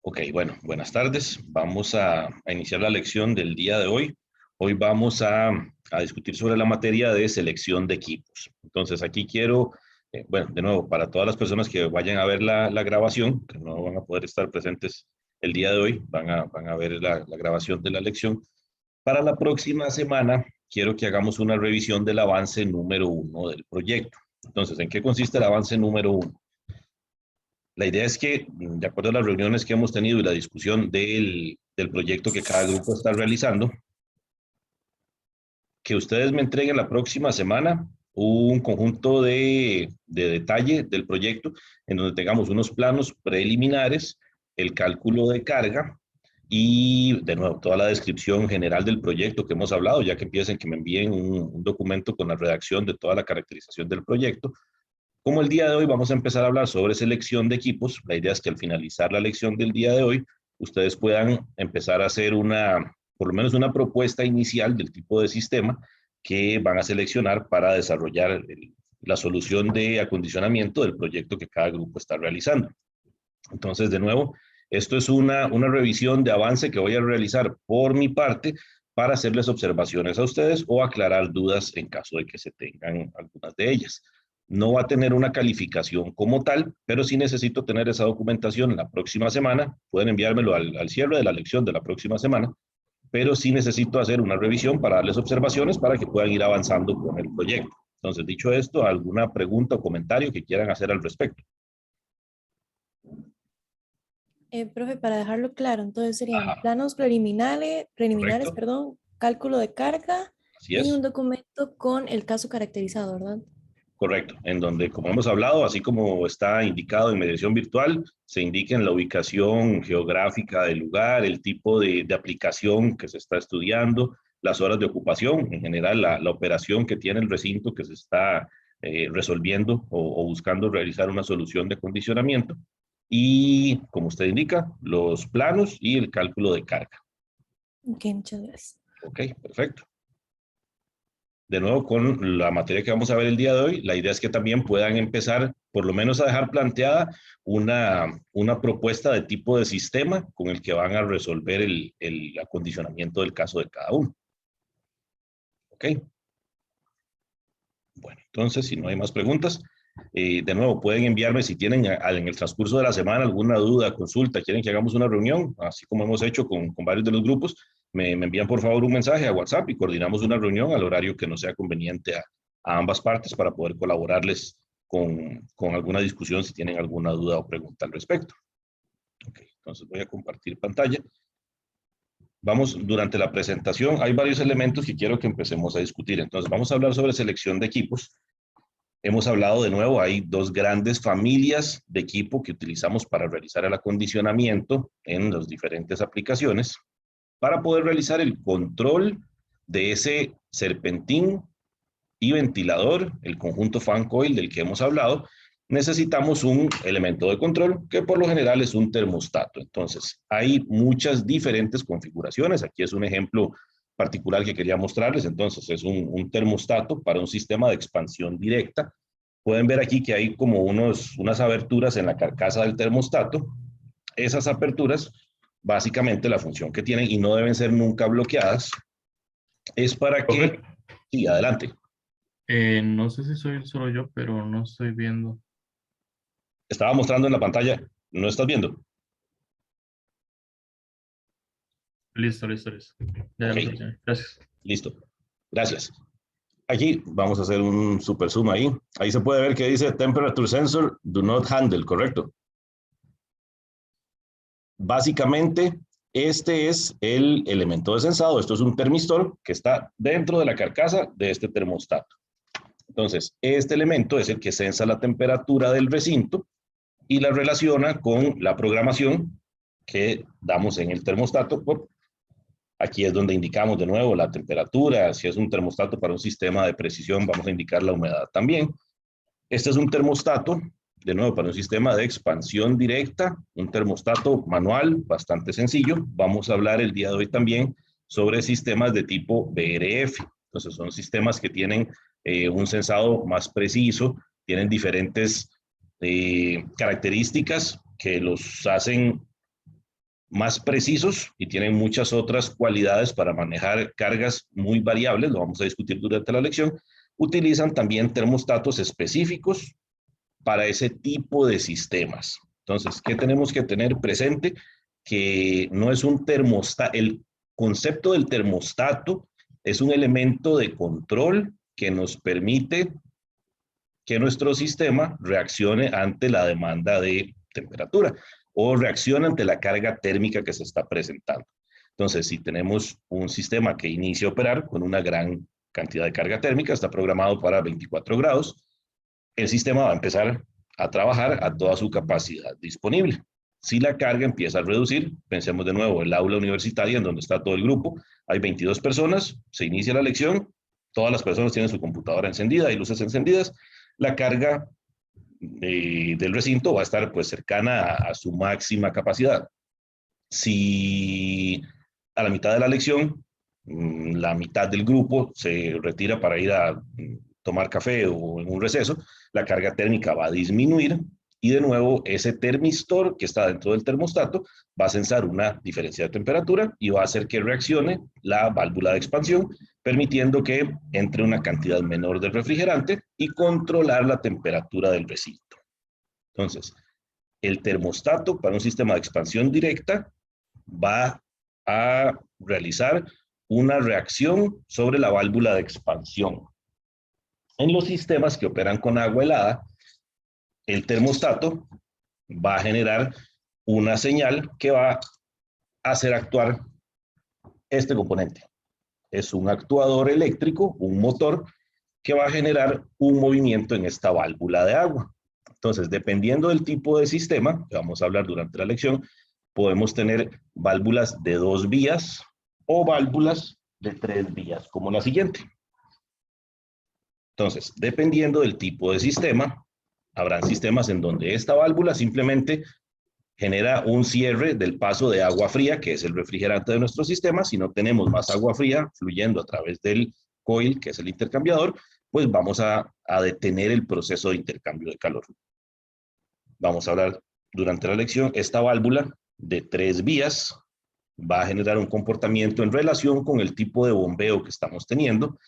Ok, bueno, buenas tardes. Vamos a iniciar la lección del día de hoy. Hoy vamos a discutir sobre la materia de selección de equipos. Entonces, aquí quiero, bueno, de nuevo, para todas las personas que vayan a ver la grabación, que no van a poder estar presentes el día de hoy, van a ver la grabación de la lección. Para la próxima semana, quiero que hagamos una revisión del avance número 1 del proyecto. Entonces, ¿en qué consiste el avance número 1? La idea es que, de acuerdo a las reuniones que hemos tenido y la discusión del proyecto que cada grupo está realizando, que ustedes me entreguen la próxima semana un conjunto de detalle del proyecto en donde tengamos unos planos preliminares, el cálculo de carga y, de nuevo, toda la descripción general del proyecto que hemos hablado, ya que empiecen que me envíen un documento con la redacción de toda la caracterización del proyecto. Como el día de hoy vamos a empezar a hablar sobre selección de equipos, la idea es que al finalizar la lección del día de hoy, ustedes puedan empezar a hacer por lo menos una propuesta inicial del tipo de sistema que van a seleccionar para desarrollar la solución de acondicionamiento del proyecto que cada grupo está realizando. Entonces, de nuevo, esto es una revisión de avance que voy a realizar por mi parte para hacerles observaciones a ustedes o aclarar dudas en caso de que se tengan algunas de ellas. No va a tener una calificación como tal, pero sí necesito tener esa documentación la próxima semana. Pueden enviármelo al cierre de la lección de la próxima semana, pero sí necesito hacer una revisión para darles observaciones para que puedan ir avanzando con el proyecto. Entonces, dicho esto, ¿alguna pregunta o comentario que quieran hacer al respecto? Profe, para dejarlo claro, entonces serían Ajá, planos preliminares, correcto. perdón, cálculo de carga Así y es. un documento con el caso caracterizado, ¿verdad? Correcto, en donde, como hemos hablado, así como está indicado en mediación virtual, se indica en la ubicación geográfica del lugar, el tipo de aplicación que se está estudiando, las horas de ocupación, en general la operación que tiene el recinto que se está resolviendo o buscando realizar una solución de acondicionamiento. Y, como usted indica, los planos y el cálculo de carga. Ok, muchas gracias. Ok, perfecto. De nuevo, con la materia que vamos a ver el día de hoy, la idea es que también puedan empezar, por lo menos, a dejar planteada una propuesta de tipo de sistema con el que van a resolver el acondicionamiento del caso de cada uno. ¿Ok? Bueno, entonces, si no hay más preguntas, de nuevo, pueden enviarme si tienen en el transcurso de la semana alguna duda, consulta, quieren que hagamos una reunión, así como hemos hecho con varios de los grupos, me envían por favor un mensaje a WhatsApp y coordinamos una reunión al horario que nos sea conveniente a ambas partes para poder colaborarles con alguna discusión si tienen alguna duda o pregunta al respecto. Ok, entonces voy a compartir pantalla. Vamos, durante la presentación, hay varios elementos que quiero que empecemos a discutir. Entonces, vamos a hablar sobre selección de equipos. Hemos hablado de nuevo, hay dos grandes familias de equipo que utilizamos para realizar el acondicionamiento en las diferentes aplicaciones. Para poder realizar el control de ese serpentín y ventilador, el conjunto fan coil del que hemos hablado, necesitamos un elemento de control que por lo general es un termostato. Entonces, hay muchas diferentes configuraciones. Aquí es un ejemplo particular que quería mostrarles. Entonces, es un termostato para un sistema de expansión directa. Pueden ver aquí que hay como unas aberturas en la carcasa del termostato. Esas aperturas, básicamente la función que tienen, y no deben ser nunca bloqueadas, es para Profe, que, sí, adelante. no sé si soy solo yo, pero no estoy viendo. Estaba mostrando en la pantalla, ¿no estás viendo? Listo, listo, listo. Ya Ok, lo solucioné. Gracias. listo. Gracias. Aquí vamos a hacer un super zoom ahí. Ahí se puede ver que dice Temperature Sensor Do Not Handle, ¿correcto? Básicamente, este es el elemento de sensado. Esto es un termistor que está dentro de la carcasa de este termostato. Entonces, este elemento es el que sensa la temperatura del recinto y la relaciona con la programación que damos en el termostato. Aquí es donde indicamos de nuevo la temperatura. Si es un termostato para un sistema de precisión, vamos a indicar la humedad también. Este es un termostato, de nuevo, para un sistema de expansión directa, un termostato manual bastante sencillo. Vamos a hablar el día de hoy también sobre sistemas de tipo BRF. Entonces, son sistemas que tienen un sensado más preciso, tienen diferentes características que los hacen más precisos y tienen muchas otras cualidades para manejar cargas muy variables, lo vamos a discutir durante la lección. Utilizan también termostatos específicos para ese tipo de sistemas. Entonces, ¿qué tenemos que tener presente? Que no es un termostato, el concepto del termostato es un elemento de control que nos permite que nuestro sistema reaccione ante la demanda de temperatura o reaccione ante la carga térmica que se está presentando. Entonces, si tenemos un sistema que inicia a operar con una gran cantidad de carga térmica, está programado para 24 grados, el sistema va a empezar a trabajar a toda su capacidad disponible. Si la carga empieza a reducir, pensemos de nuevo el aula universitaria en donde está todo el grupo, hay 22 personas, se inicia la lección, todas las personas tienen su computadora encendida y luces encendidas, la carga del recinto va a estar pues cercana a su máxima capacidad. Si a la mitad de la lección, la mitad del grupo se retira para ir a tomar café o en un receso, la carga térmica va a disminuir y de nuevo ese termistor que está dentro del termostato va a censar una diferencia de temperatura y va a hacer que reaccione la válvula de expansión, permitiendo que entre una cantidad menor de refrigerante y controlar la temperatura del recinto. Entonces, el termostato para un sistema de expansión directa va a realizar una reacción sobre la válvula de expansión. En los sistemas que operan con agua helada, el termostato va a generar una señal que va a hacer actuar este componente. Es un actuador eléctrico, un motor, que va a generar un movimiento en esta válvula de agua. Entonces, dependiendo del tipo de sistema, que vamos a hablar durante la lección, podemos tener válvulas de 2 vías o válvulas de 3 vías, como la siguiente. Entonces, dependiendo del tipo de sistema, habrán sistemas en donde esta válvula simplemente genera un cierre del paso de agua fría, que es el refrigerante de nuestro sistema. Si no tenemos más agua fría fluyendo a través del coil, que es el intercambiador, pues vamos a detener el proceso de intercambio de calor. Vamos a hablar durante la lección, esta válvula de 3 vías va a generar un comportamiento en relación con el tipo de bombeo que estamos teniendo,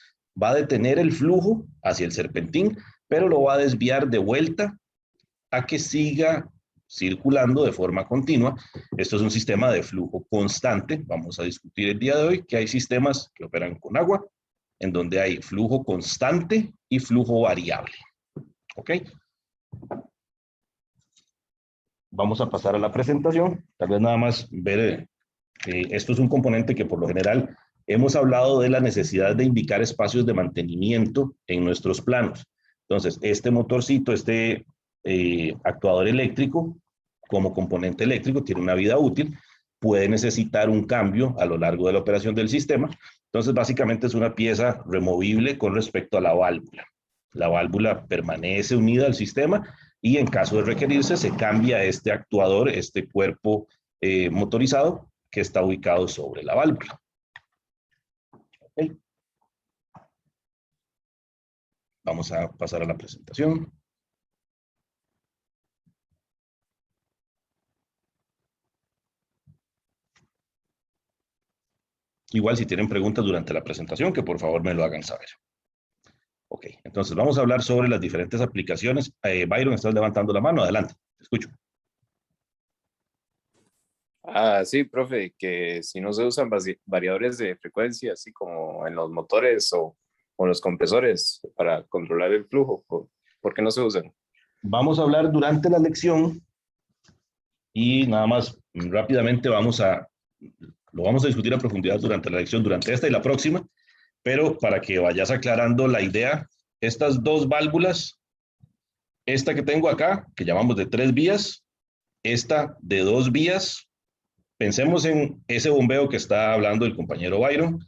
va a detener el flujo hacia el serpentín, pero lo va a desviar de vuelta a que siga circulando de forma continua. Esto es un sistema de flujo constante. Vamos a discutir el día de hoy que hay sistemas que operan con agua, en donde hay flujo constante y flujo variable. ¿Ok? Vamos a pasar a la presentación. Tal vez nada más ver, esto es un componente que por lo general hemos hablado de la necesidad de indicar espacios de mantenimiento en nuestros planos. Entonces, este motorcito, este actuador eléctrico, como componente eléctrico, tiene una vida útil, puede necesitar un cambio a lo largo de la operación del sistema. Entonces, básicamente es una pieza removible con respecto a la válvula. La válvula permanece unida al sistema y en caso de requerirse se cambia este actuador, este cuerpo motorizado que está ubicado sobre la válvula. Okay. Vamos a pasar a la presentación. Igual si tienen preguntas durante la presentación, que por favor me lo hagan saber. Ok, entonces vamos a hablar sobre las diferentes aplicaciones. Byron, estás levantando la mano, adelante, te escucho. Sí, profe, que si no se usan variadores de frecuencia, así como en los motores o los compresores para controlar el flujo, ¿por qué no se usan? Vamos a hablar durante la lección y nada más rápidamente lo vamos a discutir a profundidad durante la lección, durante esta y la próxima, pero para que vayas aclarando la idea, estas dos válvulas, esta que tengo acá, que llamamos de 3 vías, esta de 2 vías, pensemos en ese bombeo que está hablando el compañero Byron,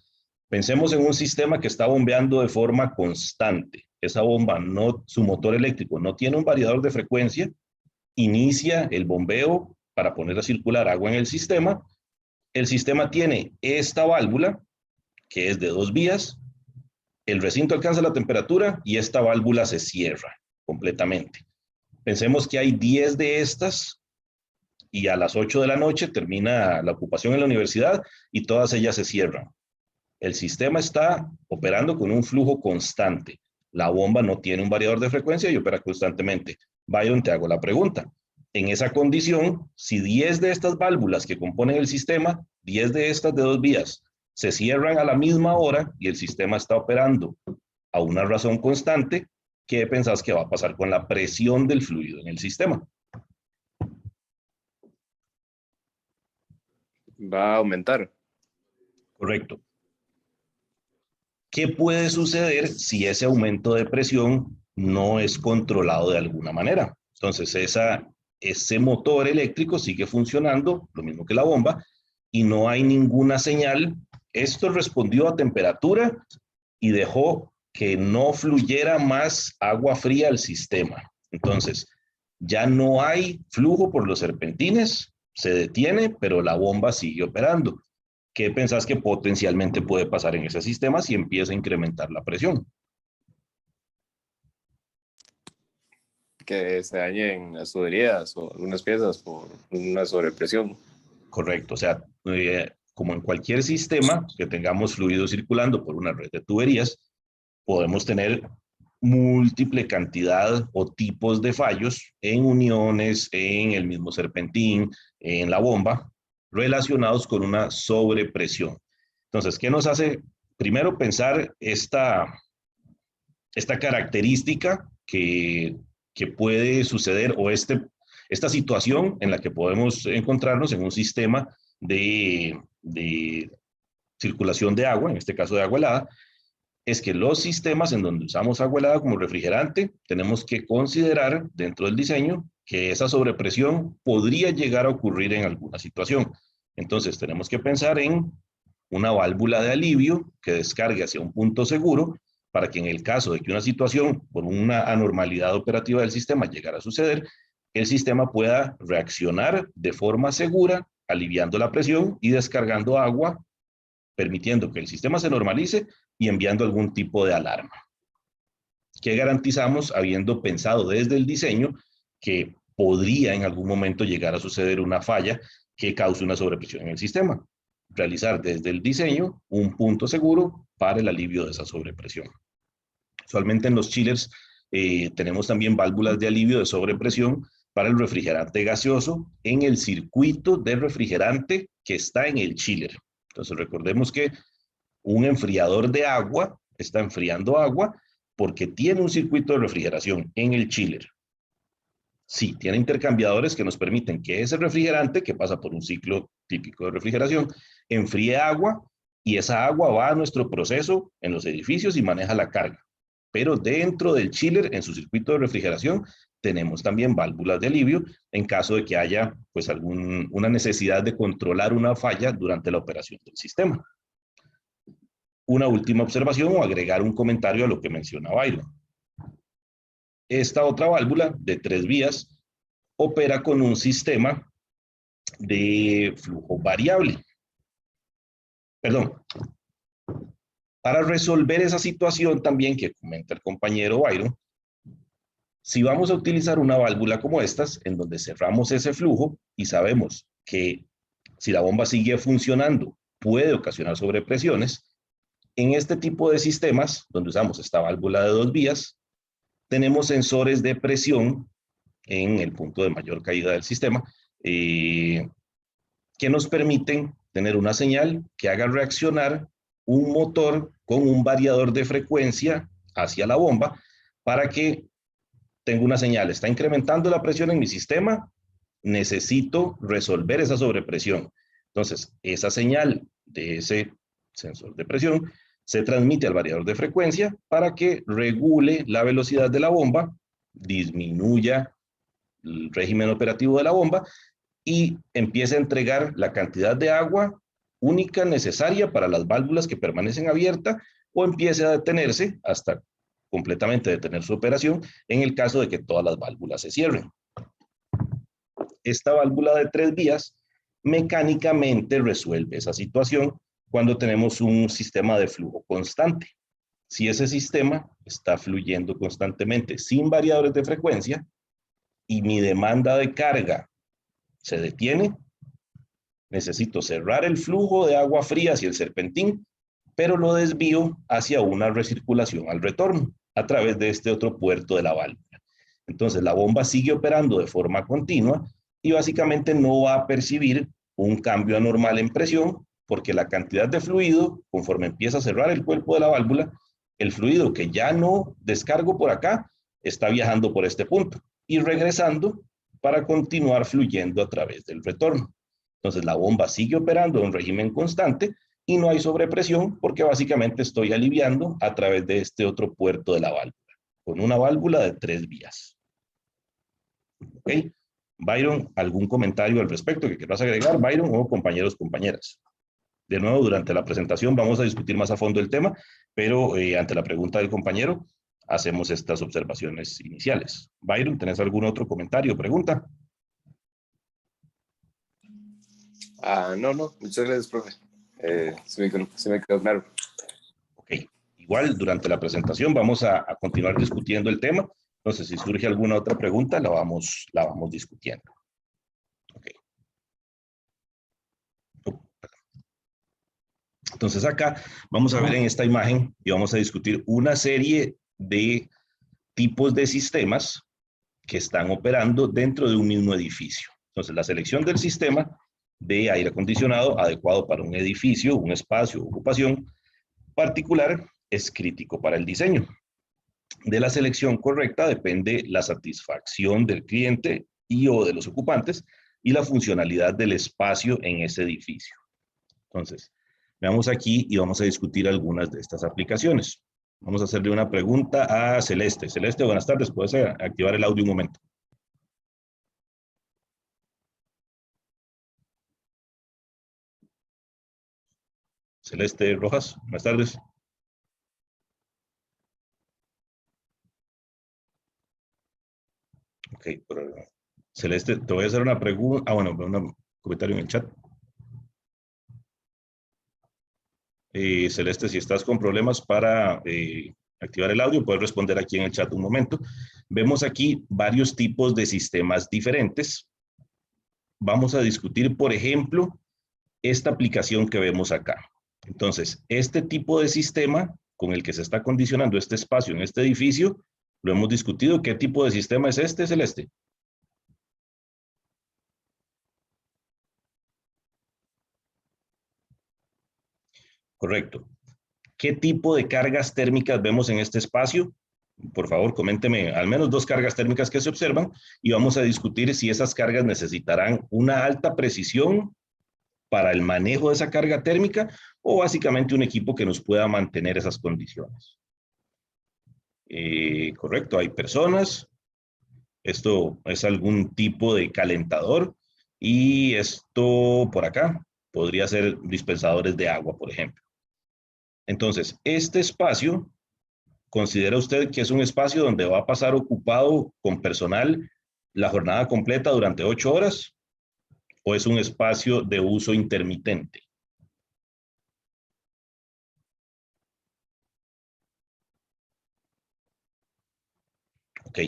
pensemos en un sistema que está bombeando de forma constante. Esa bomba, su motor eléctrico no tiene un variador de frecuencia, inicia el bombeo para poner a circular agua en el sistema tiene esta válvula, que es de 2 vías, el recinto alcanza la temperatura y esta válvula se cierra completamente. Pensemos que hay 10 de estas y a las 8 de la noche termina la ocupación en la universidad y todas ellas se cierran. El sistema está operando con un flujo constante. La bomba no tiene un variador de frecuencia y opera constantemente. Byron, te hago la pregunta. En esa condición, si 10 de estas válvulas que componen el sistema, 10 de estas de 2 vías, se cierran a la misma hora y el sistema está operando a una razón constante, ¿qué pensás que va a pasar con la presión del fluido en el sistema? Va a aumentar. Correcto. ¿Qué puede suceder si ese aumento de presión no es controlado de alguna manera? Entonces, ese motor eléctrico sigue funcionando, lo mismo que la bomba, y no hay ninguna señal. Esto respondió a temperatura y dejó que no fluyera más agua fría al sistema. Entonces, ya no hay flujo por los serpentines, se detiene, pero la bomba sigue operando. ¿Qué pensás que potencialmente puede pasar en ese sistema si empieza a incrementar la presión? Que se dañen las tuberías o algunas piezas por una sobrepresión. Correcto, o sea, como en cualquier sistema que tengamos fluido circulando por una red de tuberías, podemos tener múltiple cantidad o tipos de fallos en uniones, en el mismo serpentín, en la bomba, relacionados con una sobrepresión. Entonces, ¿qué nos hace? Primero pensar esta característica que puede suceder o esta situación en la que podemos encontrarnos en un sistema de circulación de agua, en este caso de agua helada, es que los sistemas en donde usamos agua helada como refrigerante, tenemos que considerar dentro del diseño que esa sobrepresión podría llegar a ocurrir en alguna situación. Entonces tenemos que pensar en una válvula de alivio que descargue hacia un punto seguro para que en el caso de que una situación por una anormalidad operativa del sistema llegara a suceder, el sistema pueda reaccionar de forma segura, aliviando la presión y descargando agua, permitiendo que el sistema se normalice y enviando algún tipo de alarma. ¿Qué garantizamos habiendo pensado desde el diseño que podría en algún momento llegar a suceder una falla que cause una sobrepresión en el sistema? Realizar desde el diseño un punto seguro para el alivio de esa sobrepresión. Usualmente en los chillers tenemos también válvulas de alivio de sobrepresión para el refrigerante gaseoso en el circuito de refrigerante que está en el chiller. Entonces recordemos que un enfriador de agua está enfriando agua porque tiene un circuito de refrigeración en el chiller. Sí, tiene intercambiadores que nos permiten que ese refrigerante, que pasa por un ciclo típico de refrigeración, enfríe agua y esa agua va a nuestro proceso en los edificios y maneja la carga. Pero dentro del chiller, en su circuito de refrigeración, tenemos también válvulas de alivio en caso de que haya pues una necesidad de controlar una falla durante la operación del sistema. Una última observación o agregar un comentario a lo que menciona Byron. Esta otra válvula de 3 vías opera con un sistema de flujo variable. Perdón. Para resolver esa situación también que comenta el compañero Byron, si vamos a utilizar una válvula como estas, en donde cerramos ese flujo y sabemos que si la bomba sigue funcionando, puede ocasionar sobrepresiones, en este tipo de sistemas, donde usamos esta válvula de 2 vías, tenemos sensores de presión en el punto de mayor caída del sistema, que nos permiten tener una señal que haga reaccionar un motor con un variador de frecuencia hacia la bomba para que tenga una señal. Está incrementando la presión en mi sistema, necesito resolver esa sobrepresión. Entonces, esa señal de ese sensor de presión se transmite al variador de frecuencia para que regule la velocidad de la bomba, disminuya el régimen operativo de la bomba y empiece a entregar la cantidad de agua única necesaria para las válvulas que permanecen abiertas o empiece a detenerse hasta completamente detener su operación en el caso de que todas las válvulas se cierren. Esta válvula de 3 vías mecánicamente resuelve esa situación cuando tenemos un sistema de flujo constante. Si ese sistema está fluyendo constantemente sin variadores de frecuencia y mi demanda de carga se detiene, necesito cerrar el flujo de agua fría hacia el serpentín, pero lo desvío hacia una recirculación al retorno a través de este otro puerto de la válvula. Entonces la bomba sigue operando de forma continua y básicamente no va a percibir un cambio anormal en presión porque la cantidad de fluido, conforme empieza a cerrar el cuerpo de la válvula, el fluido que ya no descargo por acá está viajando por este punto y regresando para continuar fluyendo a través del retorno. Entonces la bomba sigue operando en un régimen constante y no hay sobrepresión porque básicamente estoy aliviando a través de este otro puerto de la válvula, con una válvula de 3 vías. ¿Ok? Byron, ¿algún comentario al respecto que quieras agregar, Byron, o compañeros, compañeras? De nuevo, durante la presentación vamos a discutir más a fondo el tema, pero ante la pregunta del compañero, hacemos estas observaciones iniciales. Byron, ¿tenés algún otro comentario o pregunta? No, muchas gracias, profe. Se me quedó claro. Ok, igual durante la presentación vamos a continuar discutiendo el tema. Entonces, si surge alguna otra pregunta, la vamos discutiendo. Ok. Entonces acá vamos a ver en esta imagen y vamos a discutir una serie de tipos de sistemas que están operando dentro de un mismo edificio. Entonces la selección del sistema de aire acondicionado adecuado para un edificio, un espacio, ocupación particular es crítico para el diseño. De la selección correcta depende la satisfacción del cliente y o de los ocupantes y la funcionalidad del espacio en ese edificio. Entonces, veamos aquí y vamos a discutir algunas de estas aplicaciones. Vamos a hacerle una pregunta a Celeste. Celeste, buenas tardes. ¿Puedes activar el audio un momento? Celeste Rojas, buenas tardes. Ok, pero Celeste, te voy a hacer una pregunta. Bueno, un comentario en el chat. Celeste, si estás con problemas para activar el audio, puedes responder aquí en el chat un momento. Vemos aquí varios tipos de sistemas diferentes. Vamos a discutir, por ejemplo, esta aplicación que vemos acá. Entonces, este tipo de sistema con el que se está acondicionando este espacio en este edificio, lo hemos discutido. ¿Qué tipo de sistema es este, Celeste? Correcto. ¿Qué tipo de cargas térmicas vemos en este espacio? Por favor, coménteme al menos 2 cargas térmicas que se observan y vamos a discutir si esas cargas necesitarán una alta precisión para el manejo de esa carga térmica o básicamente un equipo que nos pueda mantener esas condiciones. Correcto, hay personas. Esto es algún tipo de calentador y esto por acá podría ser dispensadores de agua, por ejemplo. Entonces, este espacio, ¿considera usted que es un espacio donde va a pasar ocupado con personal la jornada completa durante 8 horas? ¿O es un espacio de uso intermitente? Ok.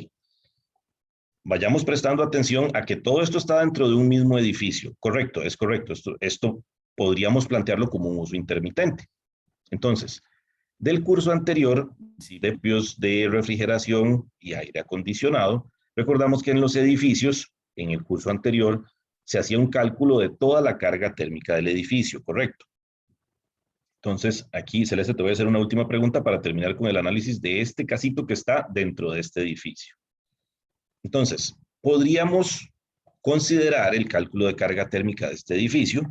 Vayamos prestando atención a que todo esto está dentro de un mismo edificio. Correcto, es correcto. Esto podríamos plantearlo como un uso intermitente. Entonces, del curso anterior, principios de refrigeración y aire acondicionado, recordamos que en los edificios, en el curso anterior, se hacía un cálculo de toda la carga térmica del edificio, ¿correcto? Entonces, aquí, Celeste, te voy a hacer una última pregunta para terminar con el análisis de este casito que está dentro de este edificio. Entonces, podríamos considerar el cálculo de carga térmica de este edificio.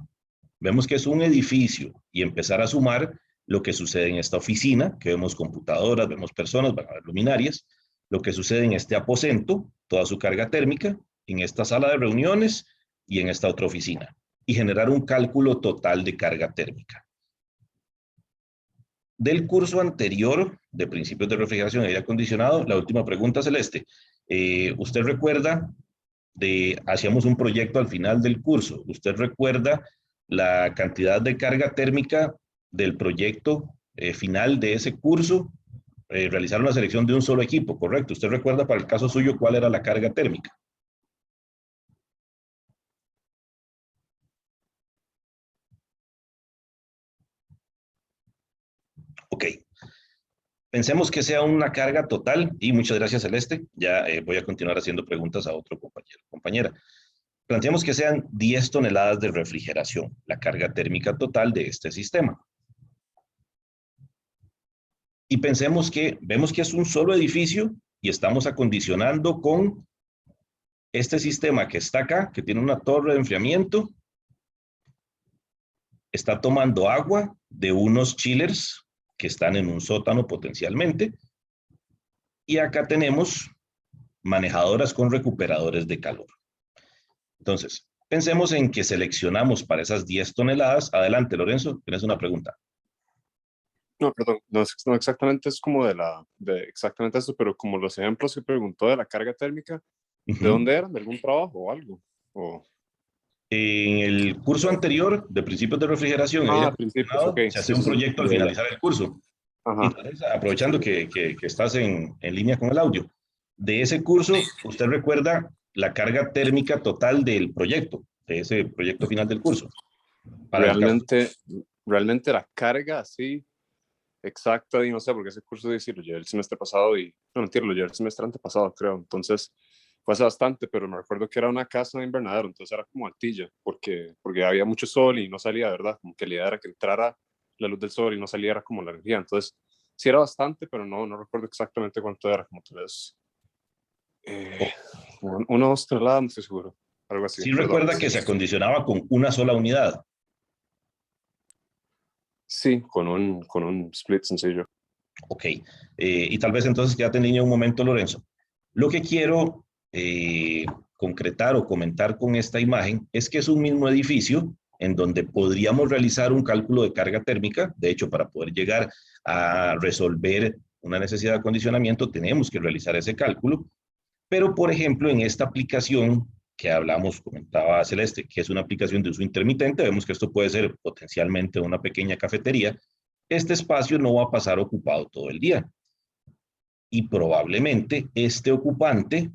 Vemos que es un edificio y empezar a sumar lo que sucede en esta oficina, que vemos computadoras, vemos personas, van a haber luminarias, lo que sucede en este aposento, toda su carga térmica, en esta sala de reuniones y en esta otra oficina, y generar un cálculo total de carga térmica. Del curso anterior, de principios de refrigeración y aire acondicionado, la última pregunta, Celeste. ¿Usted recuerda hacíamos un proyecto al final del curso? ¿Usted recuerda la cantidad de carga térmica del proyecto final de ese curso? Realizaron la selección de un solo equipo, ¿correcto? ¿Usted recuerda para el caso suyo cuál era la carga térmica? Ok. Pensemos que sea una carga total, y muchas gracias, Celeste. Ya voy a continuar haciendo preguntas a otro compañero, compañera. Planteemos que sean 10 toneladas de refrigeración, la carga térmica total de este sistema. Y pensemos que, vemos que es un solo edificio y estamos acondicionando con este sistema que está acá, que tiene una torre de enfriamiento, está tomando agua de unos chillers que están en un sótano potencialmente. Y acá tenemos manejadoras con recuperadores de calor. Entonces, pensemos en que seleccionamos para esas 10 toneladas. Adelante, Lorenzo, tienes una pregunta. No, perdón, no exactamente es como de exactamente eso, pero como los ejemplos que preguntó de la carga térmica, ¿de dónde eran? ¿De algún trabajo o algo? O... En el curso anterior de principios de refrigeración, principios, ok. se hace un proyecto al finalizar el curso. Ajá. Entonces, aprovechando que estás en línea con el audio, de ese curso, ¿usted recuerda la carga térmica total del proyecto, de ese proyecto final del curso? Para Realmente la carga, sí, exacta, y no sé, porque ese curso de lo llevé el semestre pasado y, no, mentira, lo llevé el semestre antepasado, creo. Entonces, fue hace bastante, pero me recuerdo que era una casa de invernadero, entonces era como altilla, porque había mucho sol y no salía, ¿verdad? Como que la idea era que entrara la luz del sol y no saliera como la energía. Entonces, sí era bastante, pero no recuerdo exactamente cuánto era, como tal vez 1 o 2 toneladas, no estoy seguro, algo así. Sí, recuerda que se acondicionaba con una sola unidad. Sí, con un split sencillo. Ok, y tal vez entonces quédate en línea un momento, Lorenzo. Lo que quiero concretar o comentar con esta imagen es que es un mismo edificio en donde podríamos realizar un cálculo de carga térmica. De hecho, para poder llegar a resolver una necesidad de acondicionamiento, tenemos que realizar ese cálculo. Pero, por ejemplo, en esta aplicación que hablamos, comentaba Celeste, que es una aplicación de uso intermitente, vemos que esto puede ser potencialmente una pequeña cafetería. Este espacio no va a pasar ocupado todo el día. Y probablemente este ocupante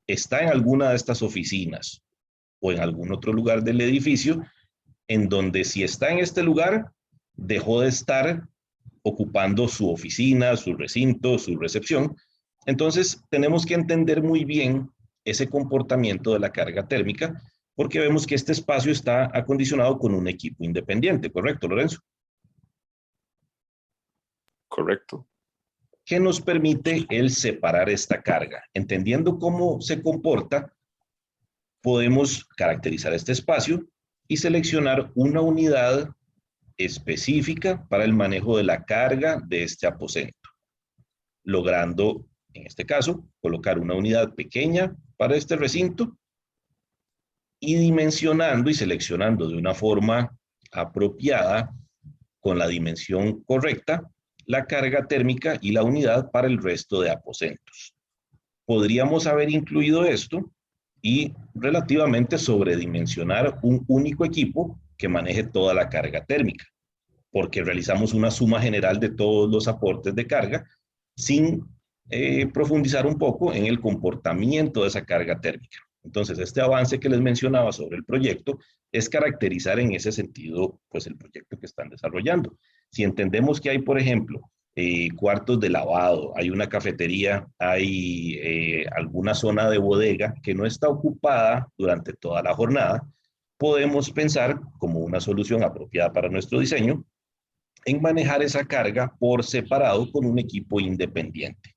está en alguna de estas oficinas o en algún otro lugar del edificio, en donde si está en este lugar, dejó de estar ocupando su oficina, su recinto, su recepción. Entonces, tenemos que entender muy bien ese comportamiento de la carga térmica, porque vemos que este espacio está acondicionado con un equipo independiente, ¿correcto, Lorenzo? Correcto. ¿Qué nos permite el separar esta carga? Entendiendo cómo se comporta, podemos caracterizar este espacio y seleccionar una unidad específica para el manejo de la carga de este aposento, logrando, en este caso, colocar una unidad pequeña para este recinto y dimensionando y seleccionando de una forma apropiada, con la dimensión correcta, la carga térmica y la unidad para el resto de aposentos. Podríamos haber incluido esto y relativamente sobredimensionar un único equipo que maneje toda la carga térmica, porque realizamos una suma general de todos los aportes de carga sin profundizar un poco en el comportamiento de esa carga térmica. Entonces, este avance que les mencionaba sobre el proyecto es caracterizar en ese sentido, pues, el proyecto que están desarrollando. Si entendemos que hay, por ejemplo, cuartos de lavado, hay una cafetería, hay alguna zona de bodega que no está ocupada durante toda la jornada, podemos pensar como una solución apropiada para nuestro diseño en manejar esa carga por separado con un equipo independiente.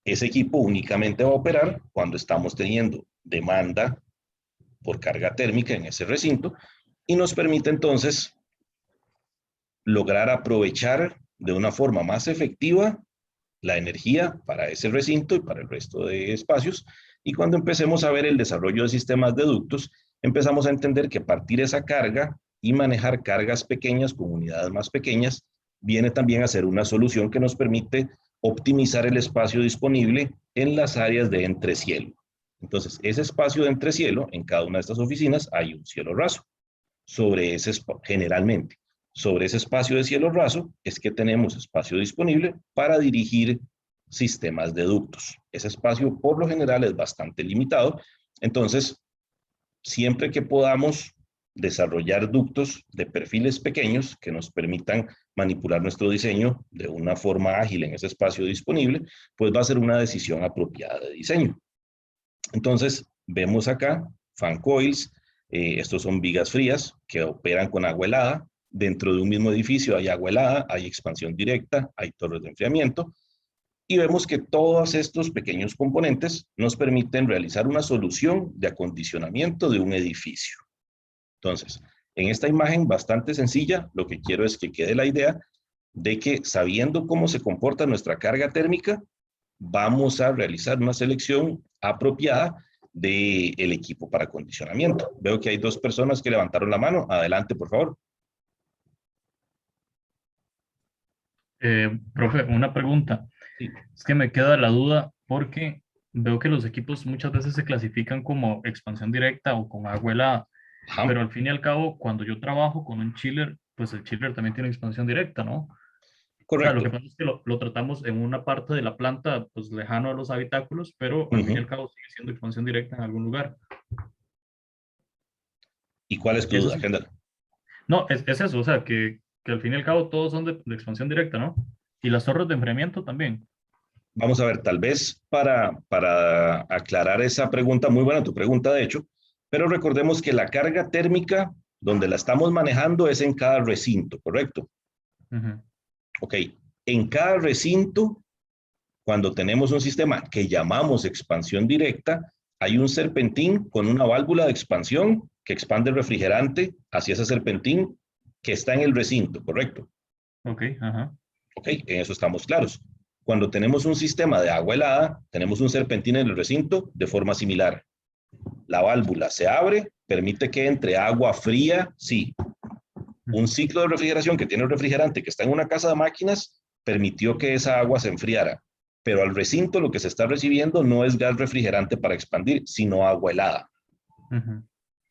Ese equipo únicamente va a operar cuando estamos teniendo demanda por carga térmica en ese recinto y nos permite entonces lograr aprovechar de una forma más efectiva la energía para ese recinto y para el resto de espacios. Y cuando empecemos a ver el desarrollo de sistemas de ductos, empezamos a entender que partir esa carga y manejar cargas pequeñas con unidades más pequeñas viene también a ser una solución que nos permite optimizar el espacio disponible en las áreas de entrecielo. Entonces, ese espacio de entrecielo, en cada una de estas oficinas hay un cielo raso. Sobre ese, generalmente, sobre ese espacio de cielo raso es que tenemos espacio disponible para dirigir sistemas de ductos. Ese espacio por lo general es bastante limitado, entonces siempre que podamos desarrollar ductos de perfiles pequeños que nos permitan manipular nuestro diseño de una forma ágil en ese espacio disponible, pues va a ser una decisión apropiada de diseño. Entonces, vemos acá fan coils, estos son vigas frías que operan con agua helada. Dentro de un mismo edificio hay agua helada, hay expansión directa, hay torres de enfriamiento, y vemos que todos estos pequeños componentes nos permiten realizar una solución de acondicionamiento de un edificio. Entonces, en esta imagen bastante sencilla, lo que quiero es que quede la idea de que sabiendo cómo se comporta nuestra carga térmica, vamos a realizar una selección apropiada del equipo para acondicionamiento. Veo que hay 2 personas que levantaron la mano. Adelante, por favor. Profe, una pregunta. Sí. Es que me queda la duda porque veo que los equipos muchas veces se clasifican como expansión directa o con agua helada. Ajá. Pero al fin y al cabo, cuando yo trabajo con un chiller, pues el chiller también tiene expansión directa, ¿no? O sea, lo Correcto. que pasa es que lo tratamos en una parte de la planta, pues lejano a los habitáculos, pero al fin y al cabo sigue siendo expansión directa en algún lugar. ¿Y cuál es tu Y eso duda, sí. Kendall? No, es eso, o sea, que al fin y al cabo todos son de expansión directa, ¿no? Y las torres de enfriamiento también. Vamos a ver, tal vez para aclarar esa pregunta, muy buena tu pregunta, de hecho, pero recordemos que la carga térmica donde la estamos manejando es en cada recinto, ¿correcto? Ujú. Ok, en cada recinto, cuando tenemos un sistema que llamamos expansión directa, hay un serpentín con una válvula de expansión que expande el refrigerante hacia ese serpentín que está en el recinto, ¿correcto? Ok, ajá. Ok, en eso estamos claros. Cuando tenemos un sistema de agua helada, tenemos un serpentín en el recinto de forma similar. La válvula se abre, permite que entre agua fría, sí. Un ciclo de refrigeración que tiene el refrigerante que está en una casa de máquinas permitió que esa agua se enfriara. Pero al recinto lo que se está recibiendo no es gas refrigerante para expandir, sino agua helada. Ujú.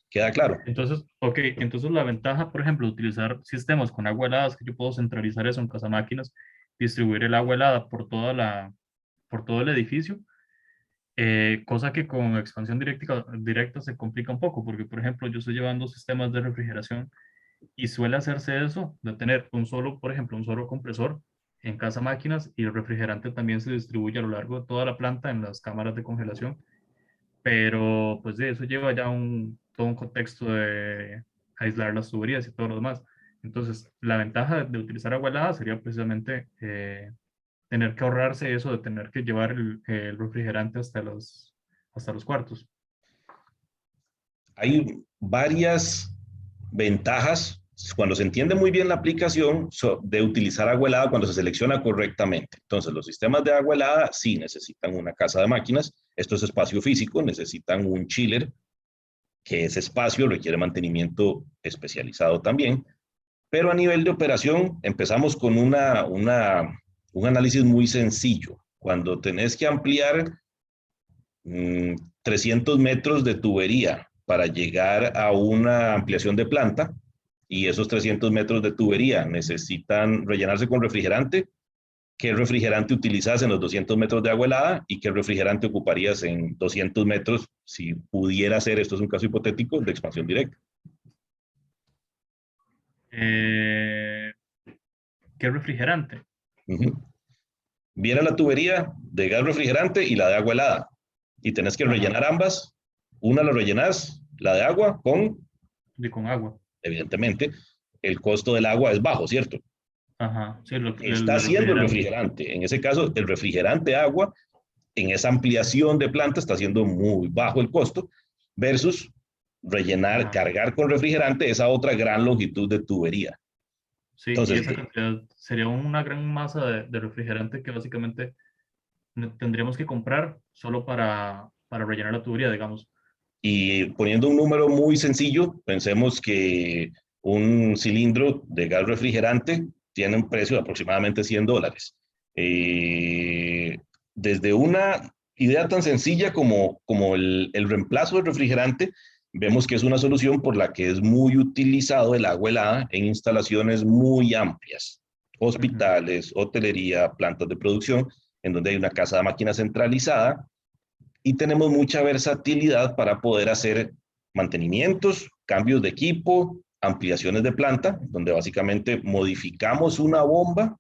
¿Queda claro? Entonces, ok, entonces la ventaja, por ejemplo, de utilizar sistemas con agua helada es que yo puedo centralizar eso en casa máquinas, distribuir el agua helada por todo el edificio, cosa que con expansión directa se complica un poco, porque, por ejemplo, yo estoy llevando sistemas de refrigeración y suele hacerse eso, de tener un solo, por ejemplo, un solo compresor en casa máquinas y el refrigerante también se distribuye a lo largo de toda la planta en las cámaras de congelación, pero pues de eso lleva ya todo un contexto de aislar las tuberías y todo lo demás. Entonces, la ventaja de utilizar agua helada sería precisamente tener que ahorrarse eso de tener que llevar el refrigerante hasta los cuartos. Hay varias ventajas cuando se entiende muy bien la aplicación de utilizar agua helada cuando se selecciona correctamente. Entonces, los sistemas de agua helada sí necesitan una casa de máquinas. Esto es espacio físico, necesitan un chiller, que ese espacio requiere mantenimiento especializado también. Pero a nivel de operación, empezamos con un análisis muy sencillo. Cuando tenés que ampliar 300 metros de tubería para llegar a una ampliación de planta, y esos 300 metros de tubería necesitan rellenarse con refrigerante, ¿qué refrigerante utilizas en los 200 metros de agua helada y qué refrigerante ocuparías en 200 metros si pudiera ser, esto es un caso hipotético, de expansión directa? ¿Qué refrigerante? Viene la tubería de gas refrigerante y la de agua helada, y tenés que rellenar ambas. Una la rellenas, la de agua, con agua. Evidentemente, el costo del agua es bajo, ¿cierto? Ajá, sí, Está haciendo el refrigerante. En ese caso, el refrigerante agua, en esa ampliación de planta, está haciendo muy bajo el costo, versus rellenar, cargar con refrigerante esa otra gran longitud de tubería. Sí, entonces, y esa cantidad sería una gran masa de refrigerante que básicamente tendríamos que comprar solo para rellenar la tubería, digamos. Y poniendo un número muy sencillo, pensemos que un cilindro de gas refrigerante tiene un precio de aproximadamente $100. Desde una idea tan sencilla como el reemplazo del refrigerante, vemos que es una solución por la que es muy utilizado el agua helada en instalaciones muy amplias, hospitales, hotelería, plantas de producción, en donde hay una casa de máquinas centralizada y tenemos mucha versatilidad para poder hacer mantenimientos, cambios de equipo, ampliaciones de planta, donde básicamente modificamos una bomba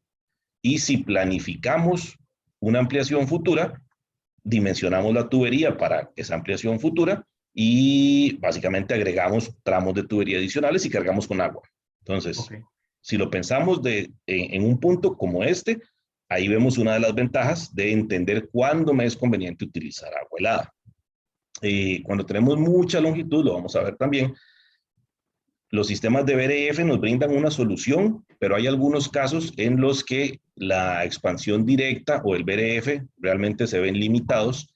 y si planificamos una ampliación futura, dimensionamos la tubería para esa ampliación futura y básicamente agregamos tramos de tubería adicionales y cargamos con agua. Entonces, Ok. si lo pensamos en un punto como este, ahí vemos una de las ventajas de entender cuándo me es conveniente utilizar agua helada. Cuando tenemos mucha longitud, lo vamos a ver también, los sistemas de VRF nos brindan una solución, pero hay algunos casos en los que la expansión directa o el VRF realmente se ven limitados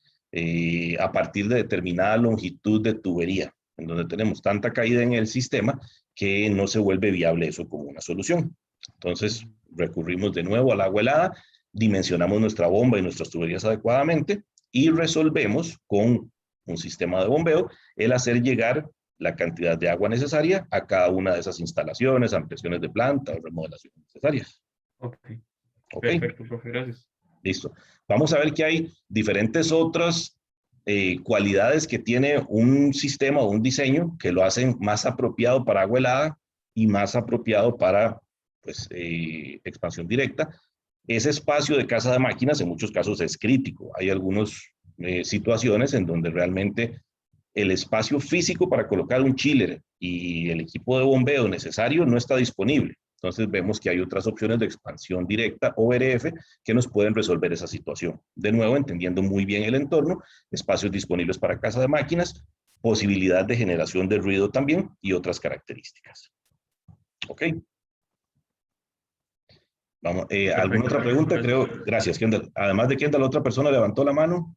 a partir de determinada longitud de tubería, en donde tenemos tanta caída en el sistema que no se vuelve viable eso como una solución. Entonces, recurrimos de nuevo al agua helada, dimensionamos nuestra bomba y nuestras tuberías adecuadamente y resolvemos con un sistema de bombeo el hacer llegar la cantidad de agua necesaria a cada una de esas instalaciones, ampliaciones de planta o remodelaciones necesarias. Ok. Ok, Perfecto, profe, gracias. listo. Vamos a ver que hay diferentes otras cualidades que tiene un sistema o un diseño que lo hacen más apropiado para agua helada y más apropiado para pues, expansión directa. Ese espacio de casa de máquinas en muchos casos es crítico. Hay algunas situaciones en donde realmente el espacio físico para colocar un chiller y el equipo de bombeo necesario no está disponible. Entonces vemos que hay otras opciones de expansión directa o VRF que nos pueden resolver esa situación. De nuevo, entendiendo muy bien el entorno, espacios disponibles para casa de máquinas, posibilidad de generación de ruido también y otras características. Ok. Vamos, ¿alguna otra pregunta? Gracias. Creo, gracias, Kendall. Además de Kendall, ¿otra persona levantó la mano?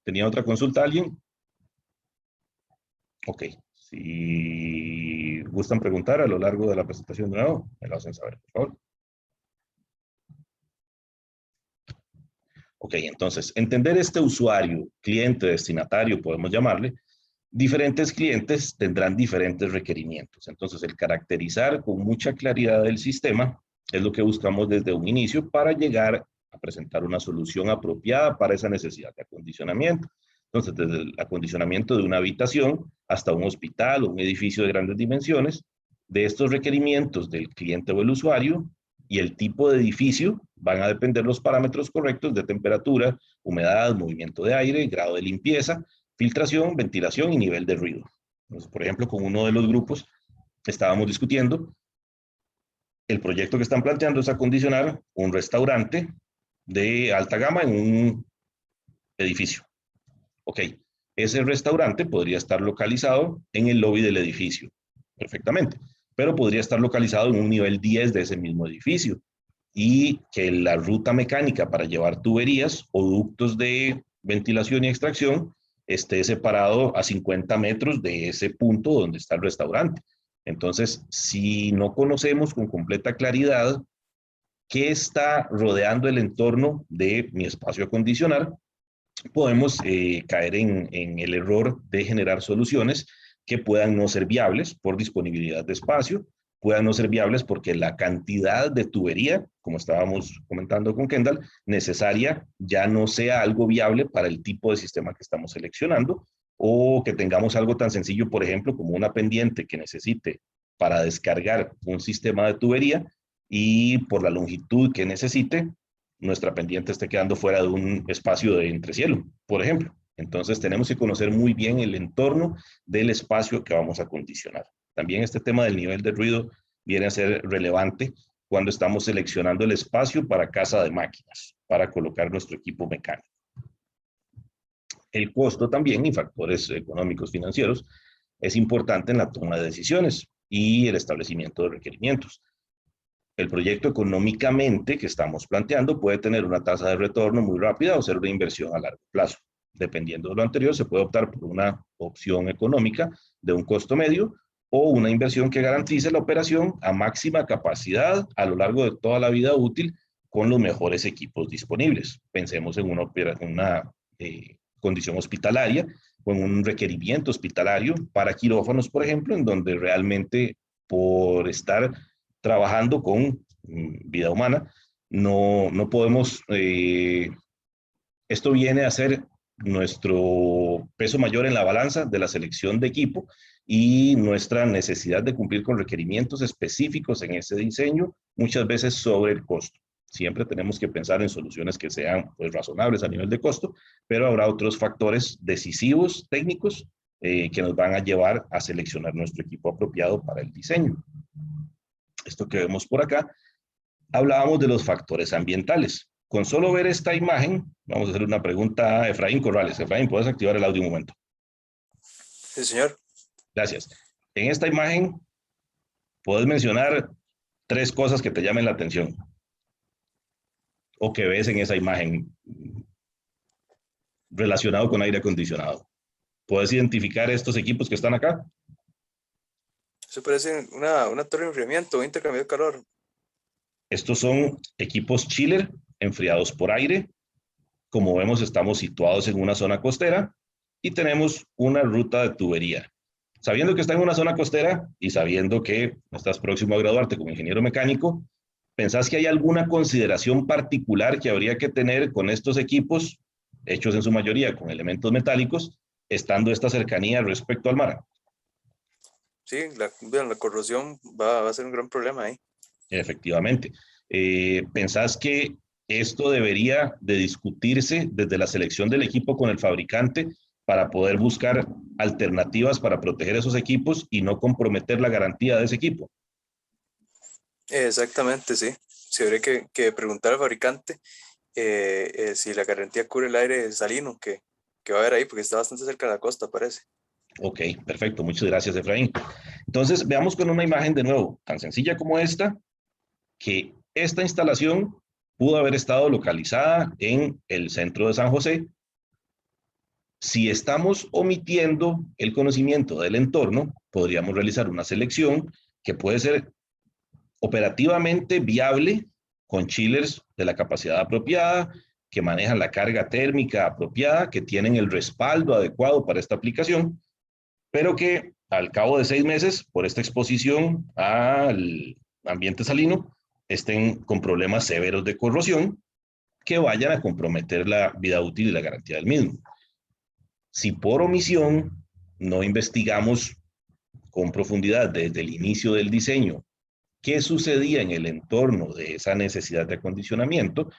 ¿Tenía otra consulta alguien? Ok. Si gustan preguntar a lo largo de la presentación de nuevo, me lo hacen saber, por favor. Ok, entonces, entender este usuario, cliente, destinatario, podemos llamarle, diferentes clientes tendrán diferentes requerimientos. Entonces, el caracterizar con mucha claridad el sistema es lo que buscamos desde un inicio para llegar a presentar una solución apropiada para esa necesidad de acondicionamiento. Entonces, desde el acondicionamiento de una habitación hasta un hospital o un edificio de grandes dimensiones, de estos requerimientos del cliente o el usuario y el tipo de edificio van a depender los parámetros correctos de temperatura, humedad, movimiento de aire, grado de limpieza, filtración, ventilación y nivel de ruido. Entonces, por ejemplo, con uno de los grupos estábamos discutiendo, el proyecto que están planteando es acondicionar un restaurante de alta gama en un edificio. Ok, ese restaurante podría estar localizado en el lobby del edificio, perfectamente, pero podría estar localizado en un nivel 10 de ese mismo edificio y que la ruta mecánica para llevar tuberías o ductos de ventilación y extracción esté separado a 50 metros de ese punto donde está el restaurante. Entonces, si no conocemos con completa claridad qué está rodeando el entorno de mi espacio acondicionar, podemos caer en el error de generar soluciones que puedan no ser viables por disponibilidad de espacio, puedan no ser viables porque la cantidad de tubería, como estábamos comentando con Kendall, necesaria ya no sea algo viable para el tipo de sistema que estamos seleccionando, o que tengamos algo tan sencillo, por ejemplo, como una pendiente que necesite para descargar un sistema de tubería y por la longitud que necesite, nuestra pendiente esté quedando fuera de un espacio de entrecielo, por ejemplo. Entonces tenemos que conocer muy bien el entorno del espacio que vamos a acondicionar. También este tema del nivel de ruido viene a ser relevante cuando estamos seleccionando el espacio para casa de máquinas, para colocar nuestro equipo mecánico. El costo también y factores económicos financieros es importante en la toma de decisiones y el establecimiento de requerimientos. El proyecto económicamente que estamos planteando puede tener una tasa de retorno muy rápida o ser una inversión a largo plazo. Dependiendo de lo anterior, se puede optar por una opción económica de un costo medio o una inversión que garantice la operación a máxima capacidad a lo largo de toda la vida útil con los mejores equipos disponibles. Pensemos en una condición hospitalaria o en un requerimiento hospitalario para quirófanos, por ejemplo, en donde realmente por estar trabajando con vida humana, no podemos, esto viene a ser nuestro peso mayor en la balanza de la selección de equipo y nuestra necesidad de cumplir con requerimientos específicos en ese diseño, muchas veces sobre el costo. Siempre tenemos que pensar en soluciones que sean pues, razonables a nivel de costo, pero habrá otros factores decisivos, técnicos, que nos van a llevar a seleccionar nuestro equipo apropiado para el diseño. Esto que vemos por acá, hablábamos de los factores ambientales. Con solo ver esta imagen, vamos a hacer una pregunta a Efraín Corrales. Efraín, ¿puedes activar el audio un momento? Sí, señor. Gracias. En esta imagen, ¿puedes mencionar 3 cosas que te llamen la atención? O que ves en esa imagen relacionado con aire acondicionado. ¿Puedes identificar estos equipos que están acá? Eso parece una torre de enfriamiento, un intercambio de calor. Estos son equipos chiller enfriados por aire. Como vemos, estamos situados en una zona costera y tenemos una ruta de tubería. Sabiendo que está en una zona costera y sabiendo que estás próximo a graduarte como ingeniero mecánico, ¿pensás que hay alguna consideración particular que habría que tener con estos equipos, hechos en su mayoría con elementos metálicos, estando esta cercanía respecto al mar? Sí, la corrosión va a ser un gran problema ahí. Efectivamente. ¿Pensás que esto debería de discutirse desde la selección del equipo con el fabricante para poder buscar alternativas para proteger esos equipos y no comprometer la garantía de ese equipo? Exactamente, sí. Sí, habría que preguntar al fabricante si la garantía cubre el aire salino que va a haber ahí, porque está bastante cerca de la costa, parece. Ok, perfecto. Muchas gracias, Efraín. Entonces, veamos con una imagen de nuevo, tan sencilla como esta, que esta instalación pudo haber estado localizada en el centro de San José. Si estamos omitiendo el conocimiento del entorno, podríamos realizar una selección que puede ser operativamente viable con chillers de la capacidad apropiada, que manejan la carga térmica apropiada, que tienen el respaldo adecuado para esta aplicación, pero que al cabo de 6 meses, por esta exposición al ambiente salino, estén con problemas severos de corrosión que vayan a comprometer la vida útil y la garantía del mismo. Si por omisión no investigamos con profundidad desde el inicio del diseño qué sucedía en el entorno de esa necesidad de acondicionamiento,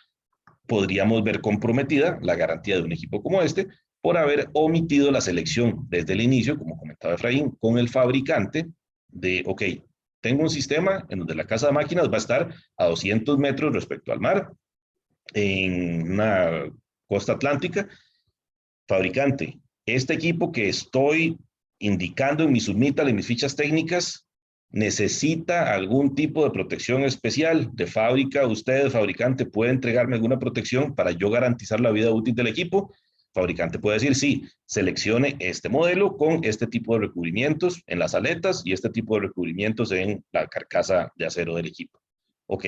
podríamos ver comprometida la garantía de un equipo como este por haber omitido la selección desde el inicio, como comentaba Efraín, con el fabricante de, ok, tengo un sistema en donde la casa de máquinas va a estar a 200 metros respecto al mar, en una costa atlántica. Fabricante, este equipo que estoy indicando en mi submittal, en mis fichas técnicas, necesita algún tipo de protección especial de fábrica. Usted, fabricante, puede entregarme alguna protección para yo garantizar la vida útil del equipo. Fabricante puede decir, sí, seleccione este modelo con este tipo de recubrimientos en las aletas y este tipo de recubrimientos en la carcasa de acero del equipo. Ok,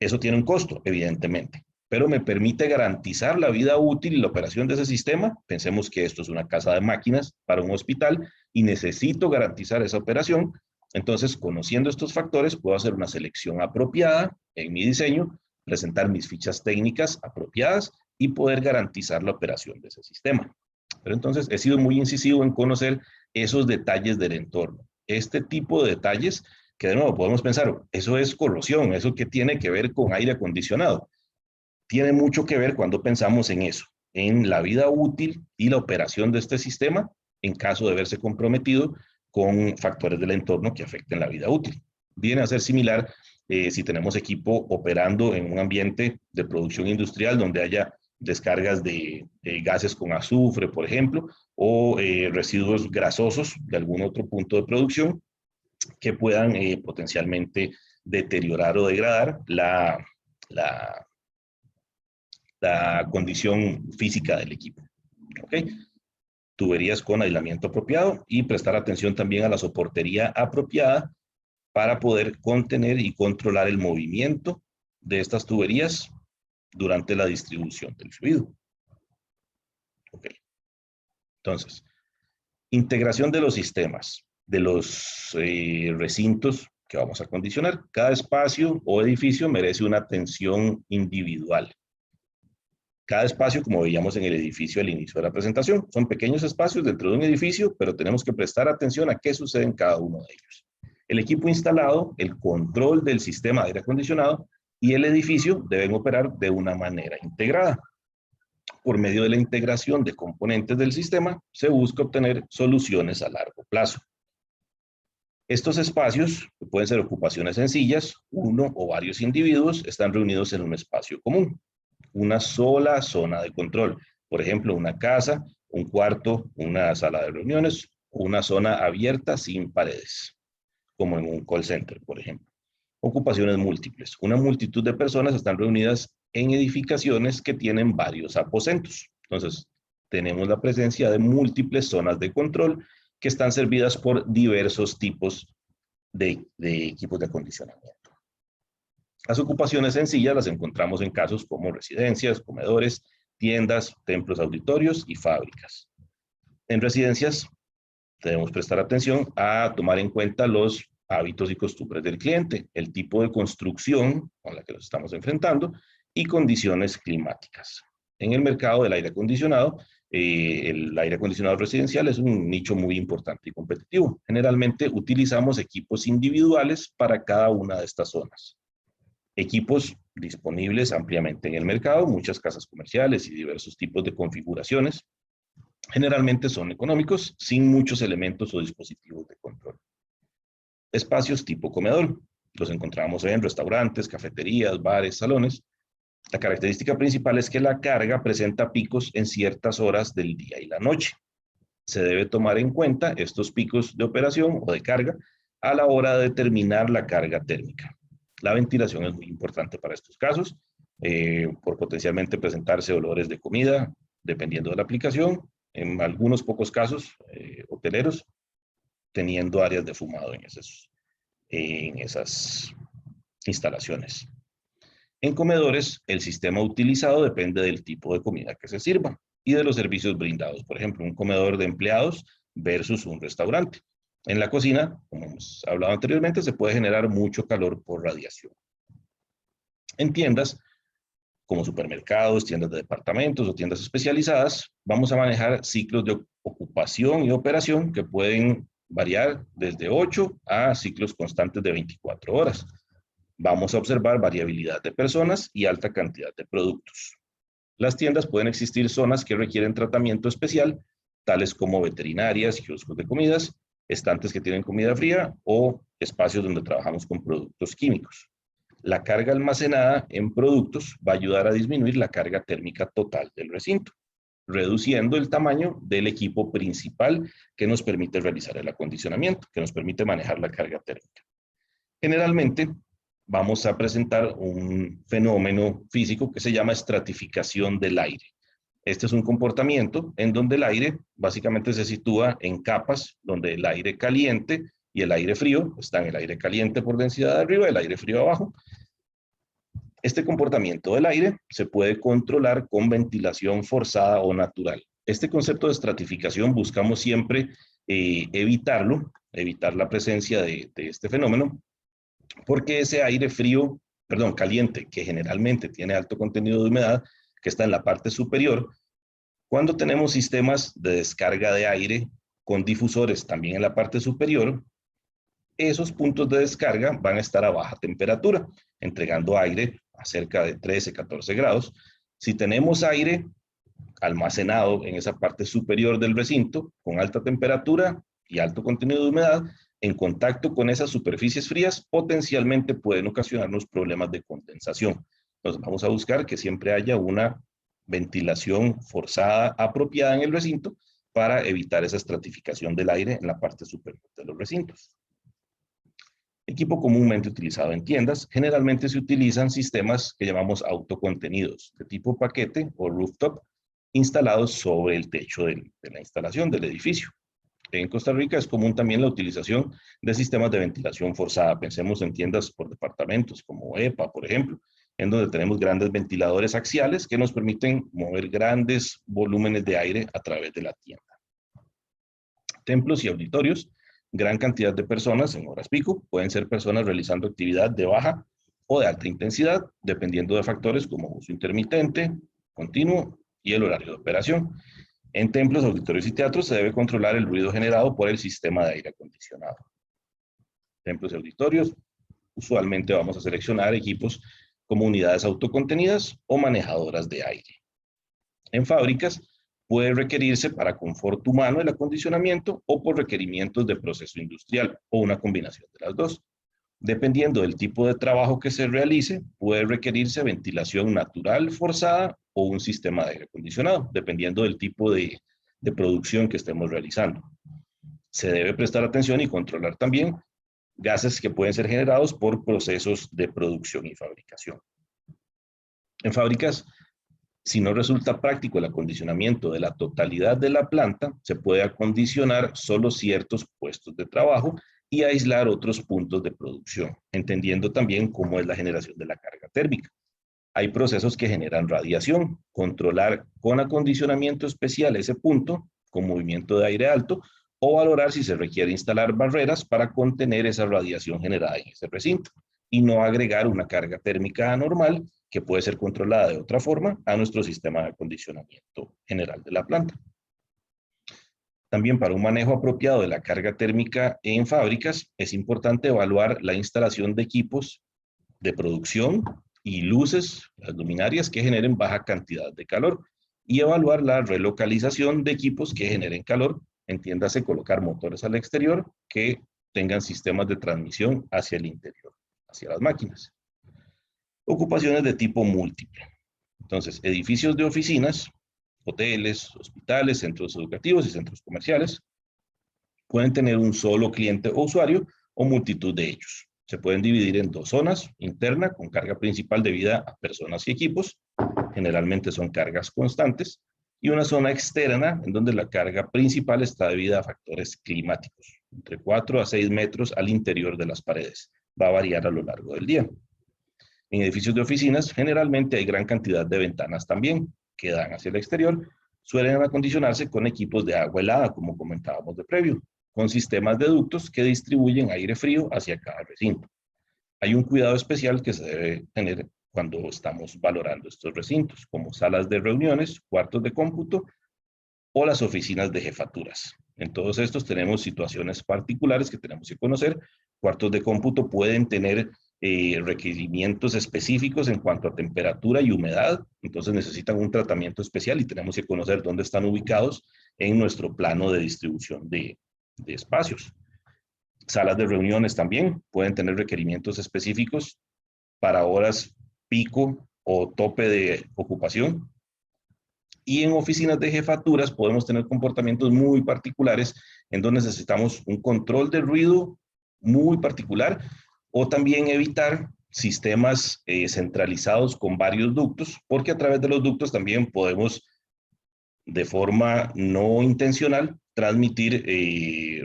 eso tiene un costo, evidentemente, pero me permite garantizar la vida útil y la operación de ese sistema. Pensemos que esto es una casa de máquinas para un hospital y necesito garantizar esa operación. Entonces, conociendo estos factores, puedo hacer una selección apropiada en mi diseño, presentar mis fichas técnicas apropiadas y poder garantizar la operación de ese sistema. Pero entonces, he sido muy incisivo en conocer esos detalles del entorno. Este tipo de detalles que, de nuevo, podemos pensar, eso es corrosión, eso que tiene que ver con aire acondicionado. Tiene mucho que ver cuando pensamos en eso, en la vida útil y la operación de este sistema en caso de verse comprometido con factores del entorno que afecten la vida útil. Viene a ser similar si tenemos equipo operando en un ambiente de producción industrial donde haya descargas de gases con azufre, por ejemplo, o residuos grasosos de algún otro punto de producción que puedan potencialmente deteriorar o degradar la condición física del equipo. ¿Ok? Tuberías con aislamiento apropiado y prestar atención también a la soportería apropiada para poder contener y controlar el movimiento de estas tuberías durante la distribución del fluido. Ok. Entonces, integración de los sistemas, de los recintos que vamos a acondicionar. Cada espacio o edificio merece una atención individual. Cada espacio, como veíamos en el edificio al inicio de la presentación, son pequeños espacios dentro de un edificio, pero tenemos que prestar atención a qué sucede en cada uno de ellos. El equipo instalado, el control del sistema de aire acondicionado y el edificio deben operar de una manera integrada. Por medio de la integración de componentes del sistema, se busca obtener soluciones a largo plazo. Estos espacios, que pueden ser ocupaciones sencillas, uno o varios individuos, están reunidos en un espacio común. Una sola zona de control. Por ejemplo, una casa, un cuarto, una sala de reuniones, una zona abierta sin paredes, como en un call center, por ejemplo. Ocupaciones múltiples. Una multitud de personas están reunidas en edificaciones que tienen varios aposentos. Entonces, tenemos la presencia de múltiples zonas de control que están servidas por diversos tipos de equipos de acondicionamiento. Las ocupaciones sencillas las encontramos en casos como residencias, comedores, tiendas, templos auditorios y fábricas. En residencias debemos prestar atención a tomar en cuenta los hábitos y costumbres del cliente, el tipo de construcción con la que nos estamos enfrentando y condiciones climáticas. En el mercado del aire acondicionado, el aire acondicionado residencial es un nicho muy importante y competitivo. Generalmente utilizamos equipos individuales para cada una de estas zonas. Equipos disponibles ampliamente en el mercado, muchas casas comerciales y diversos tipos de configuraciones. Generalmente son económicos, sin muchos elementos o dispositivos de control. Espacios tipo comedor. Los encontramos en restaurantes, cafeterías, bares, salones. La característica principal es que la carga presenta picos en ciertas horas del día y la noche. Se debe tomar en cuenta estos picos de operación o de carga a la hora de determinar la carga térmica. La ventilación es muy importante para estos casos, por potencialmente presentarse olores de comida, dependiendo de la aplicación. En algunos pocos casos, hoteleros, teniendo áreas de fumado en esas instalaciones. En comedores, el sistema utilizado depende del tipo de comida que se sirva y de los servicios brindados. Por ejemplo, un comedor de empleados versus un restaurante. En la cocina, como hemos hablado anteriormente, se puede generar mucho calor por radiación. En tiendas, como supermercados, tiendas de departamentos o tiendas especializadas, vamos a manejar ciclos de ocupación y operación que pueden variar desde 8 a ciclos constantes de 24 horas. Vamos a observar variabilidad de personas y alta cantidad de productos. Las tiendas pueden existir zonas que requieren tratamiento especial, tales como veterinarias, kioscos de comidas, estantes que tienen comida fría o espacios donde trabajamos con productos químicos. La carga almacenada en productos va a ayudar a disminuir la carga térmica total del recinto, reduciendo el tamaño del equipo principal que nos permite realizar el acondicionamiento, que nos permite manejar la carga térmica. Generalmente, vamos a presentar un fenómeno físico que se llama estratificación del aire. Este es un comportamiento en donde el aire básicamente se sitúa en capas, donde el aire caliente y el aire frío, están el aire caliente por densidad arriba, el aire frío abajo. Este comportamiento del aire se puede controlar con ventilación forzada o natural. Este concepto de estratificación buscamos siempre evitar la presencia de este fenómeno, porque ese aire caliente, que generalmente tiene alto contenido de humedad, que está en la parte superior, cuando tenemos sistemas de descarga de aire con difusores también en la parte superior, esos puntos de descarga van a estar a baja temperatura, entregando aire a cerca de 13, 14 grados. Si tenemos aire almacenado en esa parte superior del recinto, con alta temperatura y alto contenido de humedad, en contacto con esas superficies frías, potencialmente pueden ocasionarnos problemas de condensación. Entonces vamos a buscar que siempre haya una ventilación forzada apropiada en el recinto para evitar esa estratificación del aire en la parte superior de los recintos. Equipo comúnmente utilizado en tiendas, generalmente se utilizan sistemas que llamamos autocontenidos, de tipo paquete o rooftop, instalados sobre el techo de la instalación del edificio. En Costa Rica es común también la utilización de sistemas de ventilación forzada. Pensemos en tiendas por departamentos, como EPA, por ejemplo, en donde tenemos grandes ventiladores axiales que nos permiten mover grandes volúmenes de aire a través de la tienda. Templos y auditorios, gran cantidad de personas en horas pico, pueden ser personas realizando actividad de baja o de alta intensidad, dependiendo de factores como uso intermitente, continuo y el horario de operación. En templos, auditorios y teatros se debe controlar el ruido generado por el sistema de aire acondicionado. Templos y auditorios, usualmente vamos a seleccionar equipos como unidades autocontenidas o manejadoras de aire. En fábricas, puede requerirse para confort humano el acondicionamiento o por requerimientos de proceso industrial o una combinación de las dos. Dependiendo del tipo de trabajo que se realice, puede requerirse ventilación natural forzada o un sistema de aire acondicionado, dependiendo del tipo de producción que estemos realizando. Se debe prestar atención y controlar también gases que pueden ser generados por procesos de producción y fabricación. En fábricas, si no resulta práctico el acondicionamiento de la totalidad de la planta, se puede acondicionar solo ciertos puestos de trabajo y aislar otros puntos de producción, entendiendo también cómo es la generación de la carga térmica. Hay procesos que generan radiación, controlar con acondicionamiento especial ese punto, con movimiento de aire alto, o valorar si se requiere instalar barreras para contener esa radiación generada en ese recinto, y no agregar una carga térmica anormal que puede ser controlada de otra forma a nuestro sistema de acondicionamiento general de la planta. También para un manejo apropiado de la carga térmica en fábricas, es importante evaluar la instalación de equipos de producción y luces, las luminarias que generen baja cantidad de calor, y evaluar la relocalización de equipos que generen calor, entiéndase colocar motores al exterior que tengan sistemas de transmisión hacia el interior, hacia las máquinas. Ocupaciones de tipo múltiple. Entonces, edificios de oficinas, hoteles, hospitales, centros educativos y centros comerciales pueden tener un solo cliente o usuario o multitud de ellos. Se pueden dividir en dos zonas, interna con carga principal debida a personas y equipos, generalmente son cargas constantes, y una zona externa en donde la carga principal está debida a factores climáticos, entre 4 a 6 metros al interior de las paredes. Va a variar a lo largo del día. En edificios de oficinas, generalmente hay gran cantidad de ventanas también, que dan hacia el exterior, suelen acondicionarse con equipos de agua helada, como comentábamos de previo, con sistemas de ductos que distribuyen aire frío hacia cada recinto. Hay un cuidado especial que se debe tener cuando estamos valorando estos recintos, como salas de reuniones, cuartos de cómputo o las oficinas de jefaturas. En todos estos tenemos situaciones particulares que tenemos que conocer. Cuartos de cómputo pueden tener requerimientos específicos en cuanto a temperatura y humedad, entonces necesitan un tratamiento especial y tenemos que conocer dónde están ubicados en nuestro plano de distribución de espacios. Salas de reuniones también pueden tener requerimientos específicos para horas pico o tope de ocupación. Y en oficinas de jefaturas podemos tener comportamientos muy particulares en donde necesitamos un control de ruido muy particular o también evitar sistemas centralizados con varios ductos, porque a través de los ductos también podemos, de forma no intencional, transmitir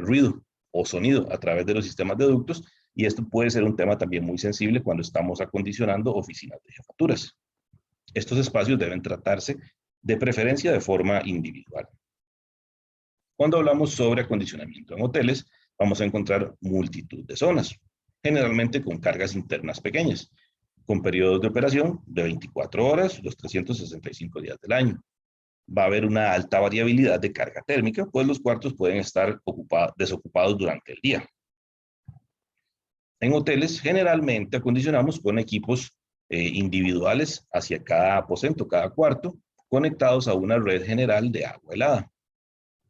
ruido o sonido a través de los sistemas de ductos, y esto puede ser un tema también muy sensible cuando estamos acondicionando oficinas de jefaturas. Estos espacios deben tratarse de preferencia de forma individual. Cuando hablamos sobre acondicionamiento en hoteles, vamos a encontrar multitud de zonas, generalmente con cargas internas pequeñas, con periodos de operación de 24 horas, los 365 días del año. Va a haber una alta variabilidad de carga térmica, pues los cuartos pueden estar desocupados durante el día. En hoteles, generalmente acondicionamos con equipos individuales hacia cada aposento, cada cuarto, conectados a una red general de agua helada.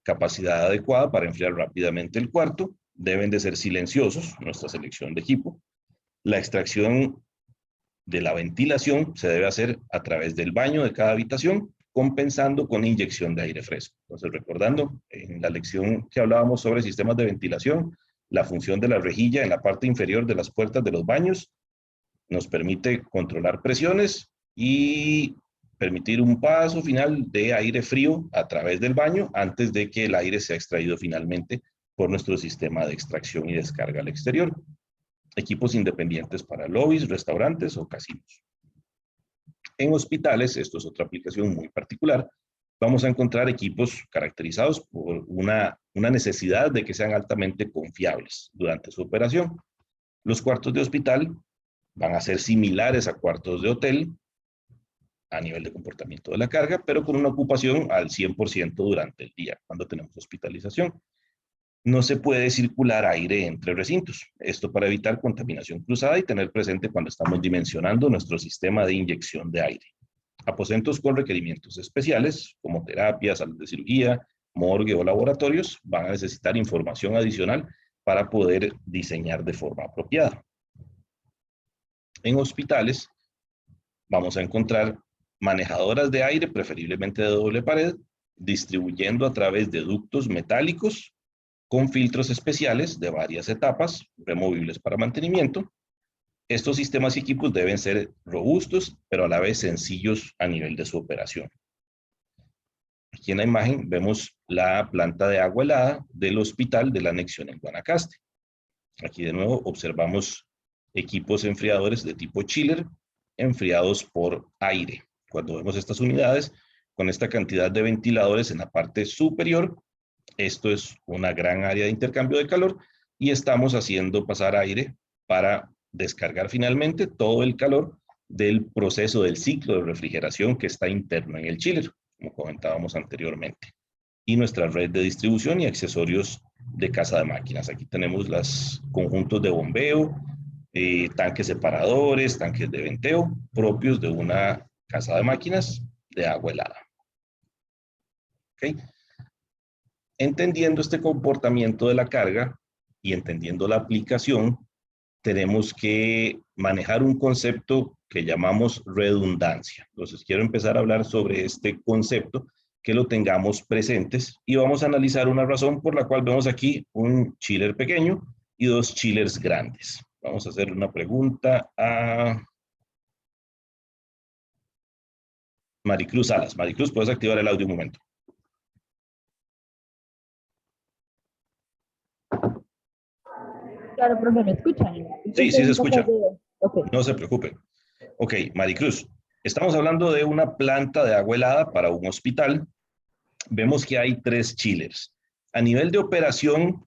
Capacidad adecuada para enfriar rápidamente el cuarto. Deben de ser silenciosos, nuestra selección de equipo. La extracción de la ventilación se debe hacer a través del baño de cada habitación, compensando con inyección de aire fresco. Entonces, recordando, en la lección que hablábamos sobre sistemas de ventilación, la función de la rejilla en la parte inferior de las puertas de los baños nos permite controlar presiones y permitir un paso final de aire frío a través del baño antes de que el aire sea extraído finalmente por nuestro sistema de extracción y descarga al exterior. Equipos independientes para lobbies, restaurantes o casinos. En hospitales, esto es otra aplicación muy particular, vamos a encontrar equipos caracterizados por una necesidad de que sean altamente confiables durante su operación. Los cuartos de hospital van a ser similares a cuartos de hotel, a nivel de comportamiento de la carga, pero con una ocupación al 100% durante el día, cuando tenemos hospitalización. No se puede circular aire entre recintos, esto para evitar contaminación cruzada y tener presente cuando estamos dimensionando nuestro sistema de inyección de aire. Aposentos con requerimientos especiales, como terapias, salas de cirugía, morgue o laboratorios, van a necesitar información adicional para poder diseñar de forma apropiada. En hospitales, vamos a encontrar manejadoras de aire, preferiblemente de doble pared, distribuyendo a través de ductos metálicos con filtros especiales de varias etapas, removibles para mantenimiento. Estos sistemas y equipos deben ser robustos, pero a la vez sencillos a nivel de su operación. Aquí en la imagen vemos la planta de agua helada del hospital de la anexión en Guanacaste. Aquí de nuevo observamos equipos enfriadores de tipo chiller, enfriados por aire. Cuando vemos estas unidades, con esta cantidad de ventiladores en la parte superior, esto es una gran área de intercambio de calor y estamos haciendo pasar aire para descargar finalmente todo el calor del proceso del ciclo de refrigeración que está interno en el chiller, como comentábamos anteriormente. Y nuestra red de distribución y accesorios de casa de máquinas. Aquí tenemos los conjuntos de bombeo, tanques separadores, tanques de venteo, propios de una casa de máquinas de agua helada. ¿Okay? Entendiendo este comportamiento de la carga y entendiendo la aplicación, tenemos que manejar un concepto que llamamos redundancia. Entonces, quiero empezar a hablar sobre este concepto, que lo tengamos presentes, y vamos a analizar una razón por la cual vemos aquí un chiller pequeño y dos chillers grandes. Vamos a hacer una pregunta a Maricruz Salas. Maricruz, ¿puedes activar el audio un momento? Claro, profe, ¿me escuchan? Sí, sí se escucha. Okay. No se preocupe. Ok, Maricruz, estamos hablando de una planta de agua helada para un hospital. Vemos que hay 3 chillers. A nivel de operación,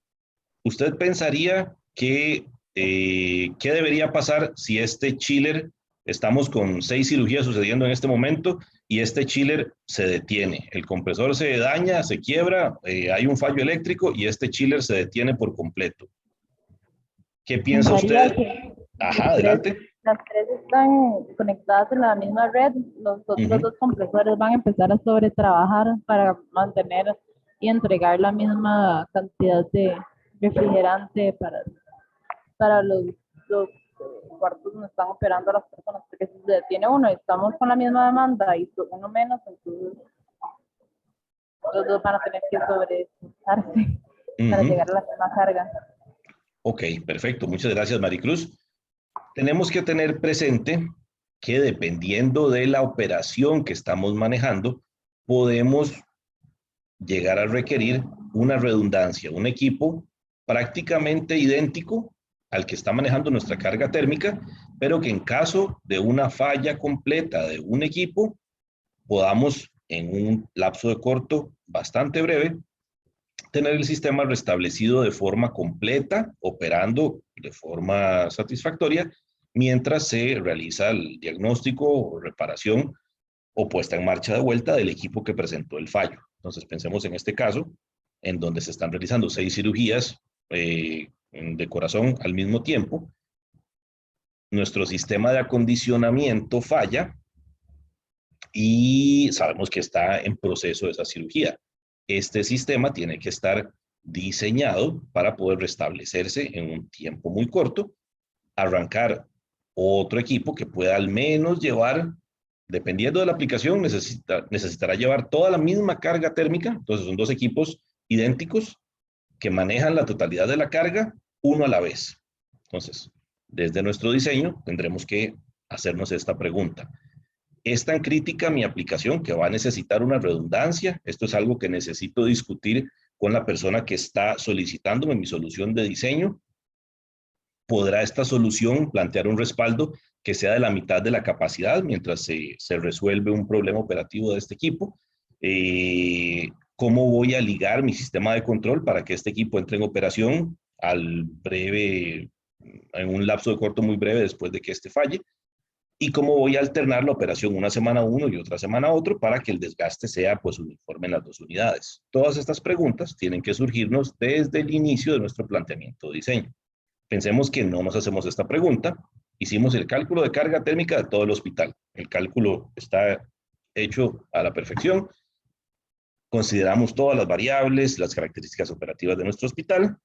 ¿usted pensaría que qué debería pasar si este chiller, estamos con 6 cirugías sucediendo en este momento y este chiller se detiene? El compresor se daña, se quiebra, hay un fallo eléctrico y este chiller se detiene por completo. ¿Qué piensa usted? Ajá, adelante. Las 3 están conectadas en la misma red. Los otros 2 compresores van a empezar a sobretrabajar para mantener y entregar la misma cantidad de refrigerante para los cuartos donde están operando las personas. Porque si se detiene uno y estamos con la misma demanda y uno menos, entonces los 2 van a tener que sobreesforzarse para llegar a la misma carga. Ok, perfecto. Muchas gracias, Maricruz. Tenemos que tener presente que dependiendo de la operación que estamos manejando, podemos llegar a requerir una redundancia, un equipo prácticamente idéntico al que está manejando nuestra carga térmica, pero que en caso de una falla completa de un equipo, podamos en un lapso de corto bastante breve tener el sistema restablecido de forma completa, operando de forma satisfactoria, mientras se realiza el diagnóstico, reparación o puesta en marcha de vuelta del equipo que presentó el fallo. Entonces, pensemos en este caso, en donde se están realizando 6 cirugías de corazón al mismo tiempo. Nuestro sistema de acondicionamiento falla y sabemos que está en proceso esa cirugía. Este sistema tiene que estar diseñado para poder restablecerse en un tiempo muy corto, arrancar otro equipo que pueda al menos llevar, dependiendo de la aplicación, necesitará llevar toda la misma carga térmica. Entonces son 2 equipos idénticos que manejan la totalidad de la carga, uno a la vez. Entonces, desde nuestro diseño tendremos que hacernos esta pregunta. ¿Es tan crítica mi aplicación que va a necesitar una redundancia? Esto es algo que necesito discutir con la persona que está solicitándome mi solución de diseño. ¿Podrá esta solución plantear un respaldo que sea de la mitad de la capacidad mientras se resuelve un problema operativo de este equipo? ¿Cómo voy a ligar mi sistema de control para que este equipo entre en operación en un lapso de corto muy breve después de que este falle? y cómo voy a alternar la operación una semana uno y otra semana otro para que el desgaste sea pues uniforme en las dos unidades. Todas estas preguntas tienen que surgirnos desde el inicio de nuestro planteamiento de diseño. Pensemos que no nos hacemos esta pregunta. Hicimos el cálculo de carga térmica de todo el hospital. El cálculo está hecho a la perfección. Consideramos todas las variables, las características operativas de nuestro hospital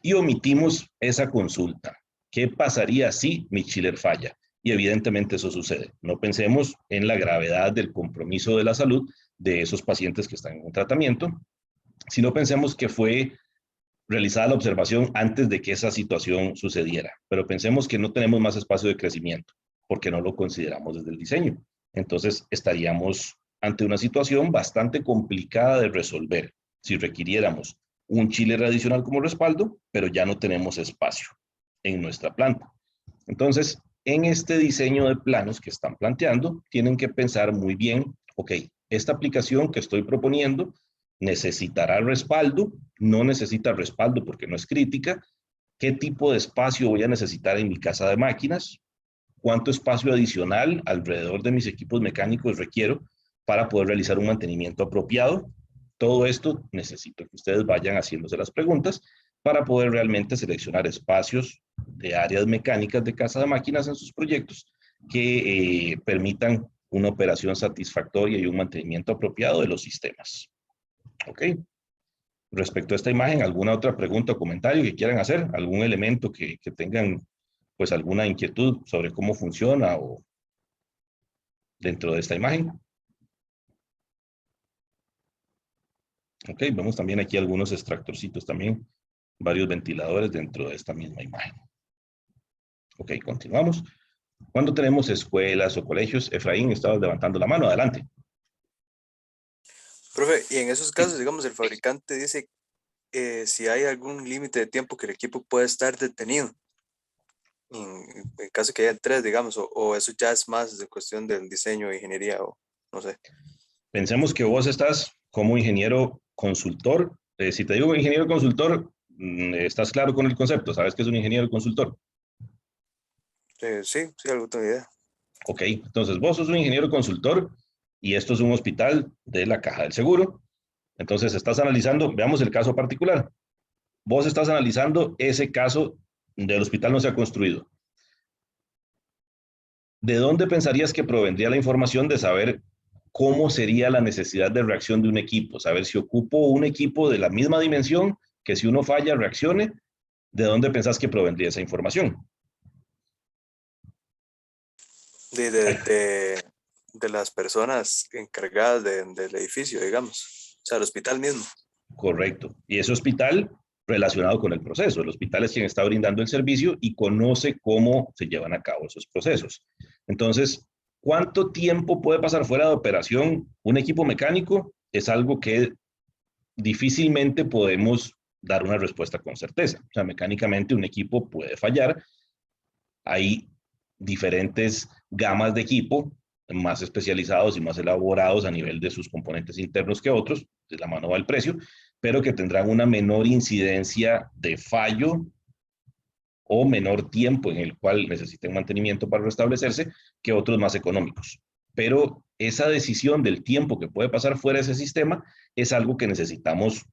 y omitimos esa consulta. ¿Qué pasaría si mi chiller falla? Y evidentemente eso sucede. No pensemos en la gravedad del compromiso de la salud de esos pacientes que están en un tratamiento, sino pensemos que fue realizada la observación antes de que esa situación sucediera. Pero pensemos que no tenemos más espacio de crecimiento, porque no lo consideramos desde el diseño. Entonces estaríamos ante una situación bastante complicada de resolver si requiriéramos un chiller adicional como respaldo, pero ya no tenemos espacio en nuestra planta. Entonces, en este diseño de planos que están planteando, tienen que pensar muy bien, ok, esta aplicación que estoy proponiendo necesitará respaldo, no necesita respaldo porque no es crítica, qué tipo de espacio voy a necesitar en mi casa de máquinas, cuánto espacio adicional alrededor de mis equipos mecánicos requiero para poder realizar un mantenimiento apropiado. Todo esto necesito que ustedes vayan haciéndose las preguntas para poder realmente seleccionar espacios de áreas mecánicas de casa de máquinas en sus proyectos que permitan una operación satisfactoria y un mantenimiento apropiado de los sistemas. ¿Ok? Respecto a esta imagen, ¿alguna otra pregunta o comentario que quieran hacer? ¿Algún elemento que tengan pues alguna inquietud sobre cómo funciona o dentro de esta imagen? Ok, vemos también aquí algunos extractorcitos también, varios ventiladores dentro de esta misma imagen. Ok, continuamos. Cuando tenemos escuelas o colegios, Efraín, estabas levantando la mano, adelante. Profe, y en esos casos, digamos, el fabricante dice si hay algún límite de tiempo que el equipo puede estar detenido, en caso que haya 3, digamos, o eso ya es más de cuestión del diseño de ingeniería, o no sé. Pensemos que vos estás como ingeniero consultor. Si te digo ingeniero consultor, ¿estás claro con el concepto? ¿Sabes qué es un ingeniero consultor? Sí, algo tengo idea. Ok, entonces vos sos un ingeniero consultor y esto es un hospital de la Caja del Seguro. Entonces estás analizando, veamos el caso particular. Vos estás analizando ese caso del hospital no se ha construido. ¿De dónde pensarías que provendría la información de saber cómo sería la necesidad de reacción de un equipo? Saber si ocupo un equipo de la misma dimensión que si uno falla reaccione. ¿De dónde pensás que provendría esa información? De las personas encargadas del edificio, digamos. O sea, el hospital mismo. Correcto. Y ese hospital relacionado con el proceso. El hospital es quien está brindando el servicio y conoce cómo se llevan a cabo esos procesos. Entonces, ¿cuánto tiempo puede pasar fuera de operación un equipo mecánico? Es algo que difícilmente podemos dar una respuesta con certeza. O sea, mecánicamente un equipo puede fallar. Hay diferentes gamas de equipo más especializados y más elaborados a nivel de sus componentes internos que otros, de la mano va el precio, pero que tendrán una menor incidencia de fallo o menor tiempo en el cual necesiten mantenimiento para restablecerse que otros más económicos. Pero esa decisión del tiempo que puede pasar fuera de ese sistema es algo que necesitamos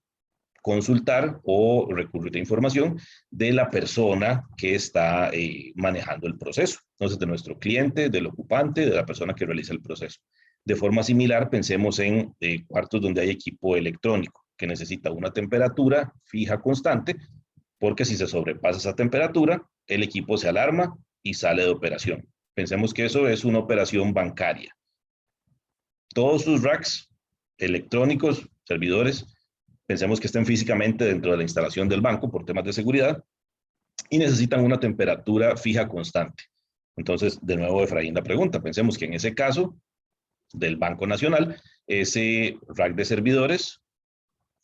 consultar o recurrir a información de la persona que está manejando el proceso. Entonces, de nuestro cliente, del ocupante, de la persona que realiza el proceso. De forma similar, pensemos en cuartos donde hay equipo electrónico que necesita una temperatura fija constante, porque si se sobrepasa esa temperatura, el equipo se alarma y sale de operación. Pensemos que eso es una operación bancaria. Todos sus racks electrónicos, servidores, pensemos que estén físicamente dentro de la instalación del banco por temas de seguridad y necesitan una temperatura fija constante. Entonces, de nuevo, Efraín, la pregunta. Pensemos que en ese caso del Banco Nacional, ese rack de servidores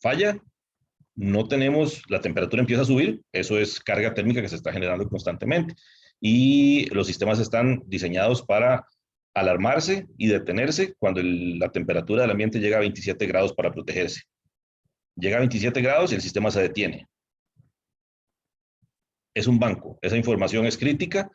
falla, no tenemos, la temperatura empieza a subir, eso es carga térmica que se está generando constantemente y los sistemas están diseñados para alarmarse y detenerse cuando la temperatura del ambiente llega a 27 grados para protegerse. Llega a 27 grados y el sistema se detiene. Es un banco, esa información es crítica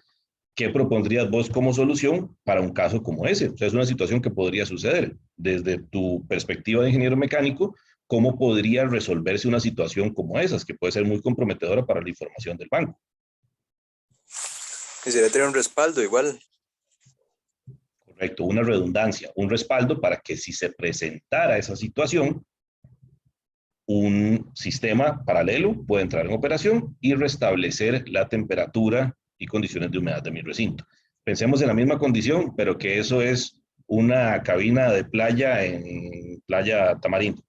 ¿qué propondrías vos como solución para un caso como ese? O sea, es una situación que podría suceder. Desde tu perspectiva de ingeniero mecánico, ¿cómo podría resolverse una situación como esas, que puede ser muy comprometedora para la información del banco? Quisiera tener un respaldo igual. Correcto, una redundancia, un respaldo para que si se presentara esa situación, un sistema paralelo puede entrar en operación y restablecer la temperatura y condiciones de humedad de mi recinto. Pensemos en la misma condición, pero que eso es una cabina de playa en Playa Tamarindo.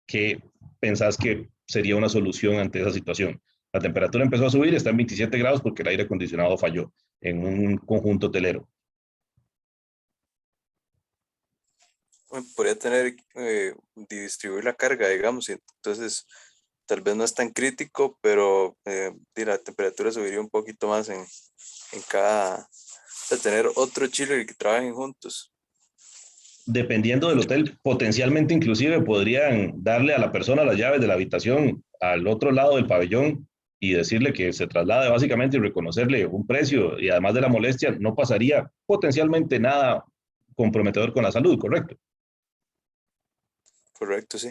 ¿Qué pensás que sería una solución ante esa situación? La temperatura empezó a subir, está en 27 grados porque el aire acondicionado falló en un conjunto hotelero. Podría tener, distribuir la carga, digamos, y entonces tal vez no es tan crítico, pero la temperatura subiría un poquito más en cada, de tener otro chiller que trabajen juntos. Dependiendo del hotel, potencialmente inclusive podrían darle a la persona las llaves de la habitación al otro lado del pabellón y decirle que se traslade básicamente y reconocerle un precio, y además de la molestia no pasaría potencialmente nada comprometedor con la salud, ¿correcto? Correcto, sí.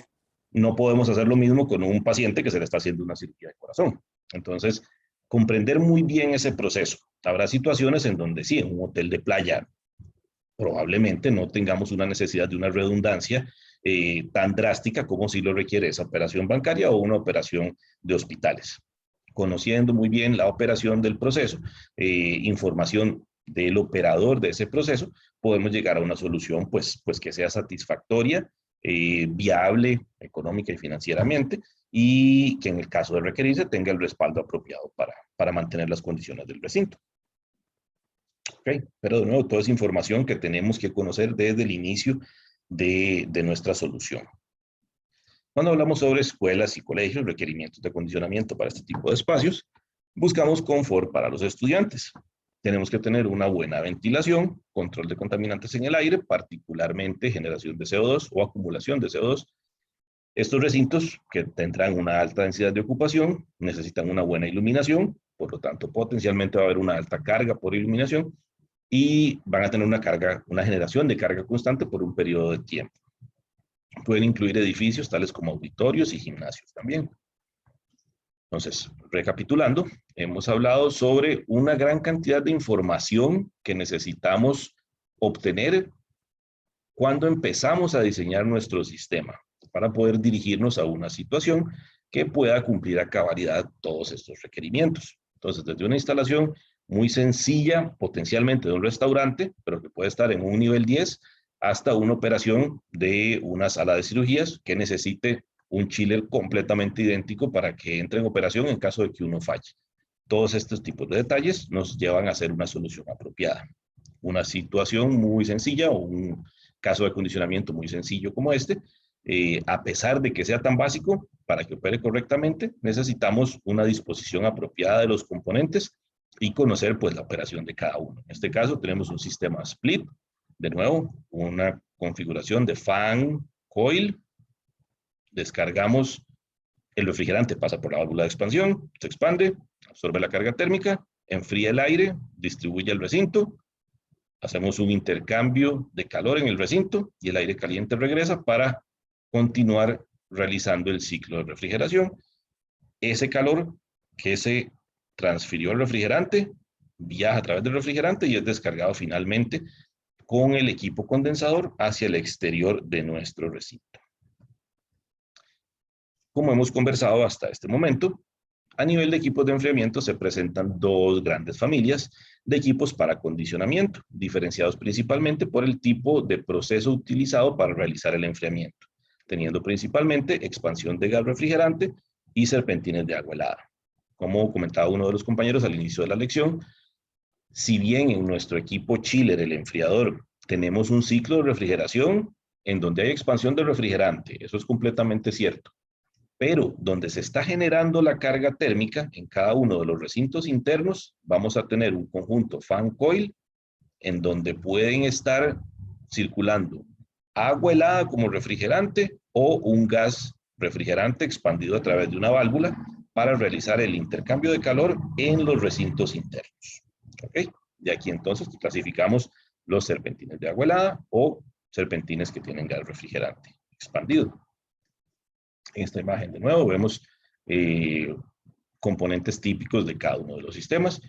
No podemos hacer lo mismo con un paciente que se le está haciendo una cirugía de corazón. Entonces, comprender muy bien ese proceso. Habrá situaciones en donde sí, en un hotel de playa probablemente no tengamos una necesidad de una redundancia tan drástica como si lo requiere esa operación bancaria o una operación de hospitales. Conociendo muy bien la operación del proceso, información del operador de ese proceso, podemos llegar a una solución pues que sea satisfactoria, viable económica y financieramente, y que en el caso de requerirse tenga el respaldo apropiado para mantener las condiciones del recinto. Okay. Pero de nuevo, toda esa información que tenemos que conocer desde el inicio de nuestra solución. Cuando hablamos sobre escuelas y colegios, requerimientos de acondicionamiento para este tipo de espacios, buscamos confort para los estudiantes. Tenemos que tener una buena ventilación, control de contaminantes en el aire, particularmente generación de CO2 o acumulación de CO2. Estos recintos, que tendrán una alta densidad de ocupación, necesitan una buena iluminación, por lo tanto, potencialmente va a haber una alta carga por iluminación y van a tener una generación de carga constante por un periodo de tiempo. Pueden incluir edificios tales como auditorios y gimnasios también. Entonces, recapitulando, hemos hablado sobre una gran cantidad de información que necesitamos obtener cuando empezamos a diseñar nuestro sistema para poder dirigirnos a una situación que pueda cumplir a cabalidad todos estos requerimientos. Entonces, desde una instalación muy sencilla, potencialmente de un restaurante, pero que puede estar en un nivel 10, hasta una operación de una sala de cirugías que necesite un chiller completamente idéntico para que entre en operación en caso de que uno falle. Todos estos tipos de detalles nos llevan a hacer una solución apropiada. Una situación muy sencilla o un caso de acondicionamiento muy sencillo como este, a pesar de que sea tan básico, para que opere correctamente, necesitamos una disposición apropiada de los componentes y conocer pues la operación de cada uno. En este caso tenemos un sistema split, de nuevo, una configuración de fan coil, descargamos el refrigerante, pasa por la válvula de expansión, se expande, absorbe la carga térmica, enfría el aire, distribuye el recinto, hacemos un intercambio de calor en el recinto y el aire caliente regresa para continuar realizando el ciclo de refrigeración. Ese calor que se transfirió al refrigerante viaja a través del refrigerante y es descargado finalmente con el equipo condensador hacia el exterior de nuestro recinto. Como hemos conversado hasta este momento, a nivel de equipos de enfriamiento se presentan dos grandes familias de equipos para acondicionamiento, diferenciados principalmente por el tipo de proceso utilizado para realizar el enfriamiento, teniendo principalmente expansión de gas refrigerante y serpentines de agua helada. Como comentaba uno de los compañeros al inicio de la lección, si bien en nuestro equipo chiller, el enfriador, tenemos un ciclo de refrigeración en donde hay expansión de refrigerante, eso es completamente cierto, pero donde se está generando la carga térmica en cada uno de los recintos internos, vamos a tener un conjunto fan coil en donde pueden estar circulando agua helada como refrigerante o un gas refrigerante expandido a través de una válvula para realizar el intercambio de calor en los recintos internos. ¿Ok? De aquí entonces clasificamos los serpentines de agua helada o serpentines que tienen gas refrigerante expandido. En esta imagen de nuevo vemos componentes típicos de cada uno de los sistemas.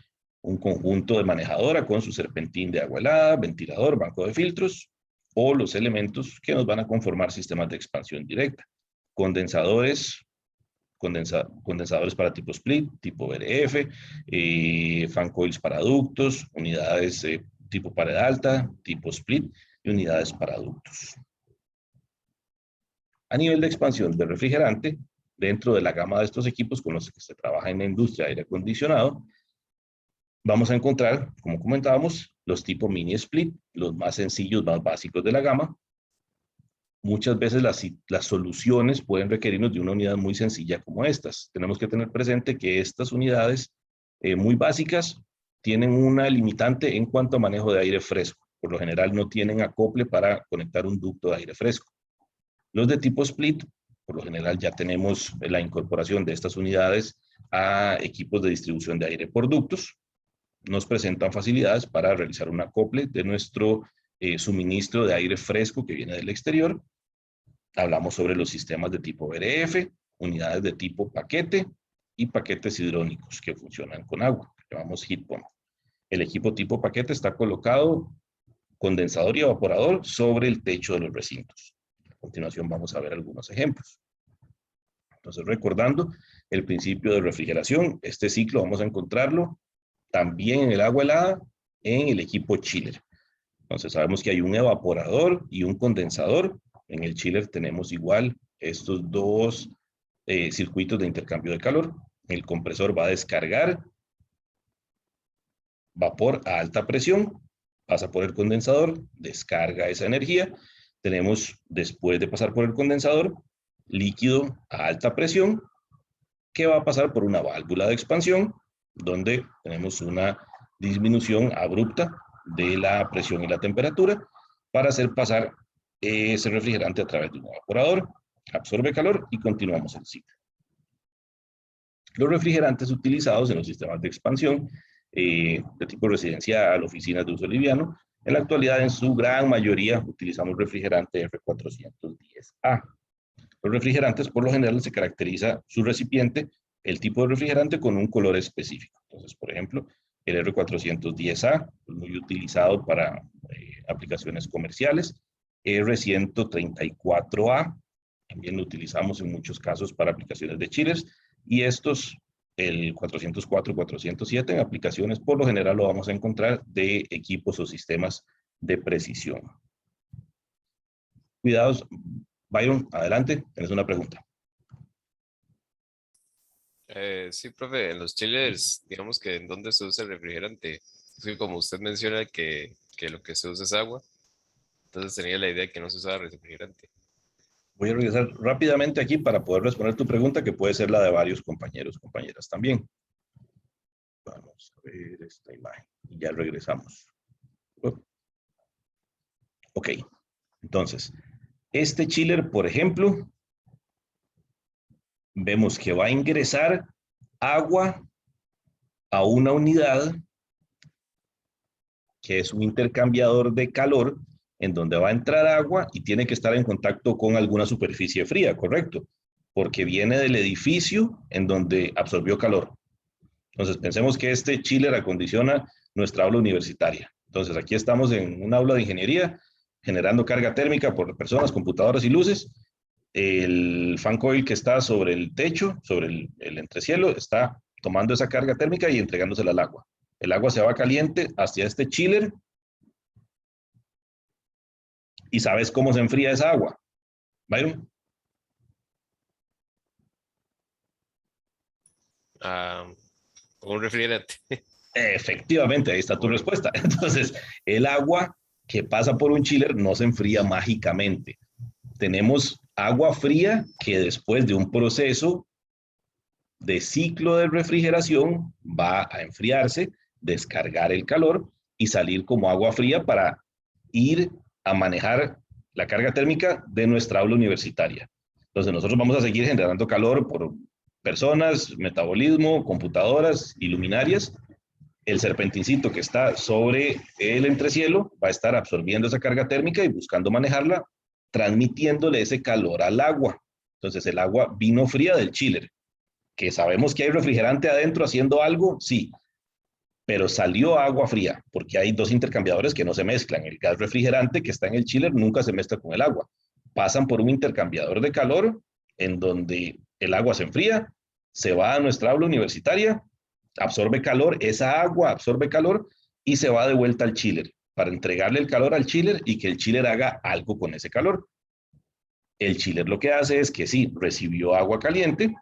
Un conjunto de manejadora con su serpentín de agua helada, ventilador, banco de filtros, o los elementos que nos van a conformar sistemas de expansión directa. Condensadores, condensadores para tipo split, tipo VRF, fan coils para ductos, unidades tipo pared alta, tipo split y unidades para ductos. A nivel de expansión de refrigerante, dentro de la gama de estos equipos con los que se trabaja en la industria de aire acondicionado, vamos a encontrar, como comentábamos, los tipo mini split, los más sencillos, más básicos de la gama. Muchas veces las soluciones pueden requerirnos de una unidad muy sencilla como estas. Tenemos que tener presente que estas unidades muy básicas tienen una limitante en cuanto a manejo de aire fresco. Por lo general no tienen acople para conectar un ducto de aire fresco. Los de tipo split, por lo general ya tenemos la incorporación de estas unidades a equipos de distribución de aire por ductos. Nos presentan facilidades para realizar un acople de nuestro suministro de aire fresco que viene del exterior. Hablamos sobre los sistemas de tipo VRF, unidades de tipo paquete y paquetes hidrónicos que funcionan con agua, que llamamos heat pump. El equipo tipo paquete está colocado condensador y evaporador sobre el techo de los recintos. A continuación vamos a ver algunos ejemplos. Entonces, recordando el principio de refrigeración, este ciclo vamos a encontrarlo también en el agua helada, en el equipo chiller. Entonces, sabemos que hay un evaporador y un condensador. En el chiller tenemos igual estos dos circuitos de intercambio de calor. El compresor va a descargar vapor a alta presión, pasa por el condensador, descarga esa energía. Tenemos, después de pasar por el condensador, líquido a alta presión, que va a pasar por una válvula de expansión, donde tenemos una disminución abrupta de la presión y la temperatura para hacer pasar ese refrigerante a través de un evaporador, absorbe calor y continuamos el ciclo. Los refrigerantes utilizados en los sistemas de expansión de tipo residencial, oficinas de uso liviano, en la actualidad en su gran mayoría utilizamos refrigerante R410A. Los refrigerantes por lo general se caracteriza su recipiente, el tipo de refrigerante con un color específico. Entonces, por ejemplo, el R410A, muy utilizado para aplicaciones comerciales. R134A, también lo utilizamos en muchos casos para aplicaciones de chillers. Y estos, el 404, 407, en aplicaciones por lo general lo vamos a encontrar de equipos o sistemas de precisión. Cuidados. Byron, adelante, tienes una pregunta. Sí, profe, en los chillers, digamos que en dónde se usa el refrigerante. Es que como usted menciona que lo que se usa es agua, entonces tenía la idea de que no se usaba refrigerante. Voy a regresar rápidamente aquí para poder responder tu pregunta, que puede ser la de varios compañeros, compañeras también. Vamos a ver esta imagen y ya regresamos. Ok, entonces, este chiller, por ejemplo, vemos que va a ingresar agua a una unidad que es un intercambiador de calor en donde va a entrar agua y tiene que estar en contacto con alguna superficie fría, ¿correcto? Porque viene del edificio en donde absorbió calor. Entonces, pensemos que este chiller acondiciona nuestra aula universitaria. Entonces, aquí estamos en un aula de ingeniería, generando carga térmica por personas, computadoras y luces. El fan coil que está sobre el techo, sobre el entrecielo, está tomando esa carga térmica y entregándosela al agua. El agua se va caliente hacia este chiller. ¿Y sabes cómo se enfría esa agua? Byron. Un refrigerante. Efectivamente, ahí está tu respuesta. Entonces, el agua que pasa por un chiller no se enfría mágicamente. Tenemos agua fría que después de un proceso de ciclo de refrigeración va a enfriarse, descargar el calor y salir como agua fría para ir a manejar la carga térmica de nuestra aula universitaria. Entonces nosotros vamos a seguir generando calor por personas, metabolismo, computadoras y luminarias, El serpentincito que está sobre el entrecielo va a estar absorbiendo esa carga térmica y buscando manejarla, transmitiéndole ese calor al agua. Entonces el agua vino fría del chiller, que sabemos que hay refrigerante adentro haciendo algo, sí, pero salió agua fría, porque hay dos intercambiadores que no se mezclan. El gas refrigerante que está en el chiller nunca se mezcla con el agua. Pasan por un intercambiador de calor en donde el agua se enfría, se va a nuestra aula universitaria, absorbe calor, esa agua absorbe calor y se va de vuelta al chiller para entregarle el calor al chiller y que el chiller haga algo con ese calor. El chiller lo que hace es que sí, recibió agua caliente,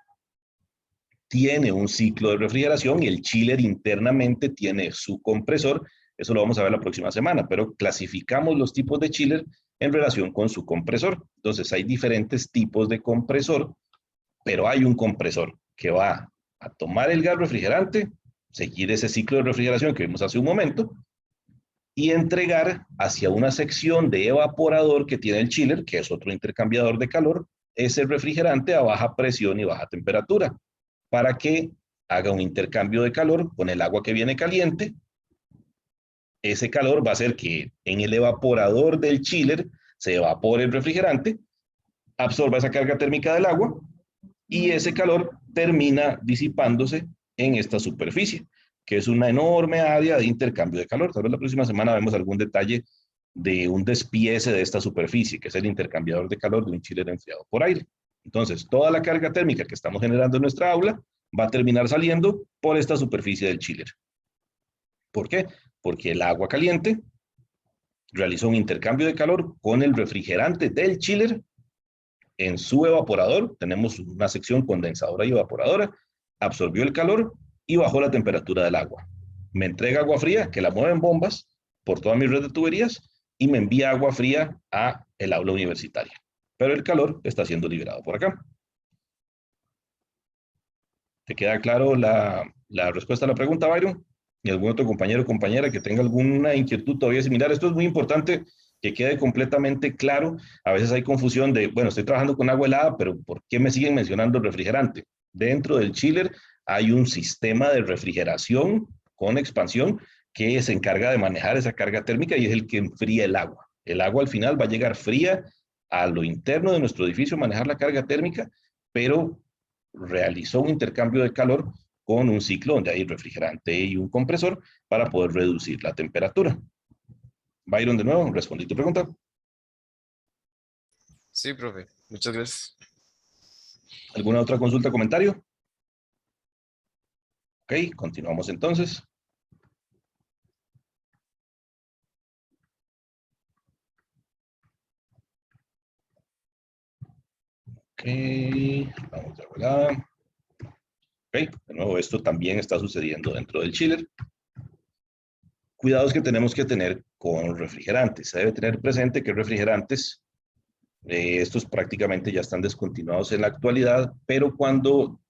tiene un ciclo de refrigeración y el chiller internamente tiene su compresor. Eso lo vamos a ver la próxima semana, pero clasificamos los tipos de chiller en relación con su compresor. Entonces hay diferentes tipos de compresor, pero hay un compresor que va a tomar el gas refrigerante, seguir ese ciclo de refrigeración que vimos hace un momento, y entregar hacia una sección de evaporador que tiene el chiller, que es otro intercambiador de calor, ese refrigerante a baja presión y baja temperatura, para que haga un intercambio de calor con el agua que viene caliente. Ese calor va a hacer que en el evaporador del chiller se evapore el refrigerante, absorba esa carga térmica del agua, y ese calor termina disipándose en esta superficie, que es una enorme área de intercambio de calor. Tal vez la próxima semana vemos algún detalle de un despiece de esta superficie, que es el intercambiador de calor de un chiller enfriado por aire. Entonces, toda la carga térmica que estamos generando en nuestra aula va a terminar saliendo por esta superficie del chiller. ¿Por qué? Porque el agua caliente realizó un intercambio de calor con el refrigerante del chiller. En su evaporador tenemos una sección condensadora y evaporadora, absorbió el calor y bajó la temperatura del agua. Me entrega agua fría que la mueve en bombas por toda mi red de tuberías y me envía agua fría a el aula universitaria. Pero el calor está siendo liberado por acá. ¿Te queda claro la respuesta a la pregunta, Byron? ¿Y algún otro compañero o compañera que tenga alguna inquietud todavía similar? Esto es muy importante que quede completamente claro. A veces hay confusión de, bueno, estoy trabajando con agua helada, pero ¿por qué me siguen mencionando el refrigerante? Dentro del chiller hay un sistema de refrigeración con expansión que se encarga de manejar esa carga térmica y es el que enfría el agua. El agua al final va a llegar fría a lo interno de nuestro edificio, manejar la carga térmica, pero realizó un intercambio de calor con un ciclo donde hay refrigerante y un compresor para poder reducir la temperatura. Byron, de nuevo, respondí tu pregunta. Sí, profe. Muchas gracias. ¿Alguna otra consulta o comentario? Ok, continuamos entonces. Ok, vamos de volada. Ok, de nuevo, esto también está sucediendo dentro del chiller. Cuidados que tenemos que tener con refrigerantes. Se debe tener presente que refrigerantes, estos prácticamente ya están descontinuados en la actualidad, pero cuando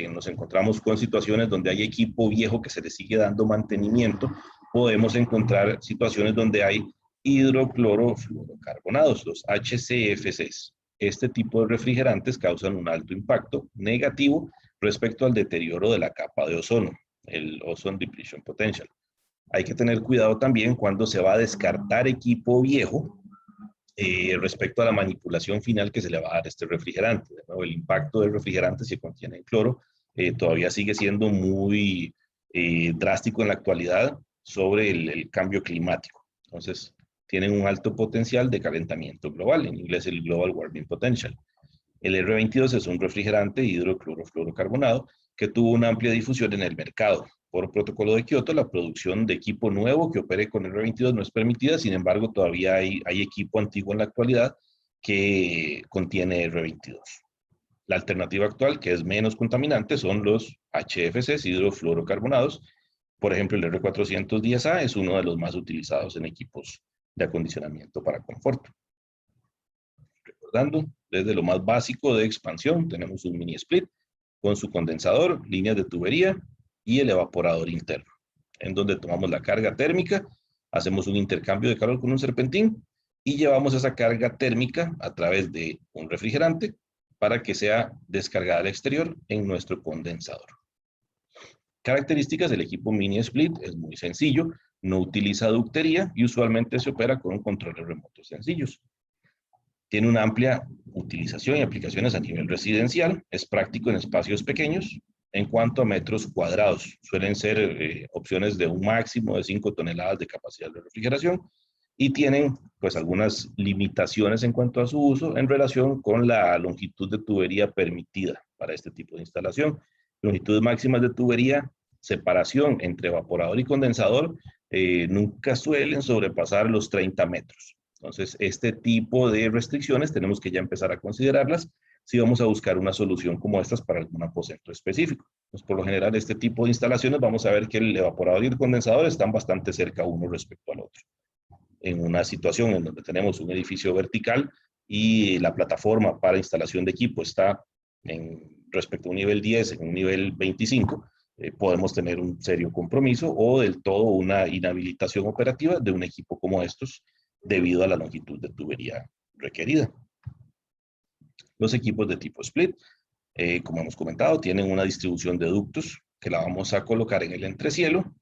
nos encontramos con situaciones donde hay equipo viejo que se le sigue dando mantenimiento, podemos encontrar situaciones donde hay hidroclorofluorocarbonados, los HCFCs. Este tipo de refrigerantes causan un alto impacto negativo respecto al deterioro de la capa de ozono, el Ozone Depletion Potential. Hay que tener cuidado también cuando se va a descartar equipo viejo respecto a la manipulación final que se le va a dar a este refrigerante. De nuevo, el impacto del refrigerante si contiene cloro todavía sigue siendo muy drástico en la actualidad sobre el cambio climático. Entonces, tienen un alto potencial de calentamiento global, en inglés el Global Warming Potential. El R22 es un refrigerante hidroclorofluorocarbonado que tuvo una amplia difusión en el mercado. Por protocolo de Kioto, la producción de equipo nuevo que opere con el R22 no es permitida, sin embargo, todavía hay equipo antiguo en la actualidad que contiene R22. La alternativa actual, que es menos contaminante, son los HFCs, hidrofluorocarbonados. Por ejemplo, el R410A es uno de los más utilizados en equipos de acondicionamiento para confort. Recordando, desde lo más básico de expansión, tenemos un mini split con su condensador, líneas de tubería y el evaporador interno, en donde tomamos la carga térmica, hacemos un intercambio de calor con un serpentín y llevamos esa carga térmica a través de un refrigerante para que sea descargada al exterior en nuestro condensador. Características del equipo mini split: es muy sencillo, no utiliza ductería y usualmente se opera con controles remotos sencillos. Tiene una amplia utilización y aplicaciones a nivel residencial, es práctico en espacios pequeños. En cuanto a metros cuadrados, suelen ser opciones de un máximo de 5 toneladas de capacidad de refrigeración y tienen pues algunas limitaciones en cuanto a su uso en relación con la longitud de tubería permitida para este tipo de instalación. Longitudes máximas de tubería, separación entre evaporador y condensador, nunca suelen sobrepasar los 30 metros. Entonces, este tipo de restricciones tenemos que ya empezar a considerarlas si vamos a buscar una solución como estas para algún aposento específico. Pues por lo general, este tipo de instalaciones vamos a ver que el evaporador y el condensador están bastante cerca uno respecto al otro. En una situación en donde tenemos un edificio vertical y la plataforma para instalación de equipo está respecto a un nivel 10, en un nivel 25, podemos tener un serio compromiso o del todo una inhabilitación operativa de un equipo como estos debido a la longitud de tubería requerida. Los equipos de tipo split, como hemos comentado, tienen una distribución de ductos que la vamos a colocar en el entrecielo,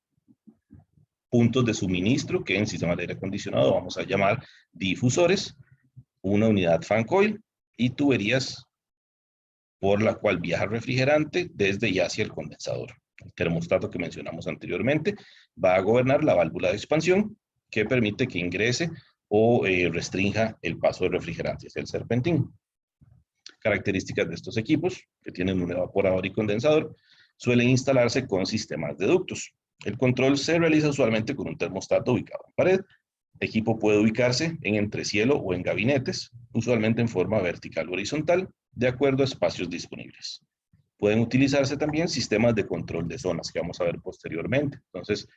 puntos de suministro que en sistemas de aire acondicionado vamos a llamar difusores, una unidad fan coil y tuberías por la cual viaja el refrigerante desde y hacia el condensador. El termostato que mencionamos anteriormente va a gobernar la válvula de expansión que permite que ingrese o restrinja el paso de refrigerante hacia el serpentín. Características de estos equipos, que tienen un evaporador y condensador, suelen instalarse con sistemas de ductos. El control se realiza usualmente con un termostato ubicado en pared. El equipo puede ubicarse en entrecielo o en gabinetes, usualmente en forma vertical o horizontal, de acuerdo a espacios disponibles. Pueden utilizarse también sistemas de control de zonas, que vamos a ver posteriormente. Entonces,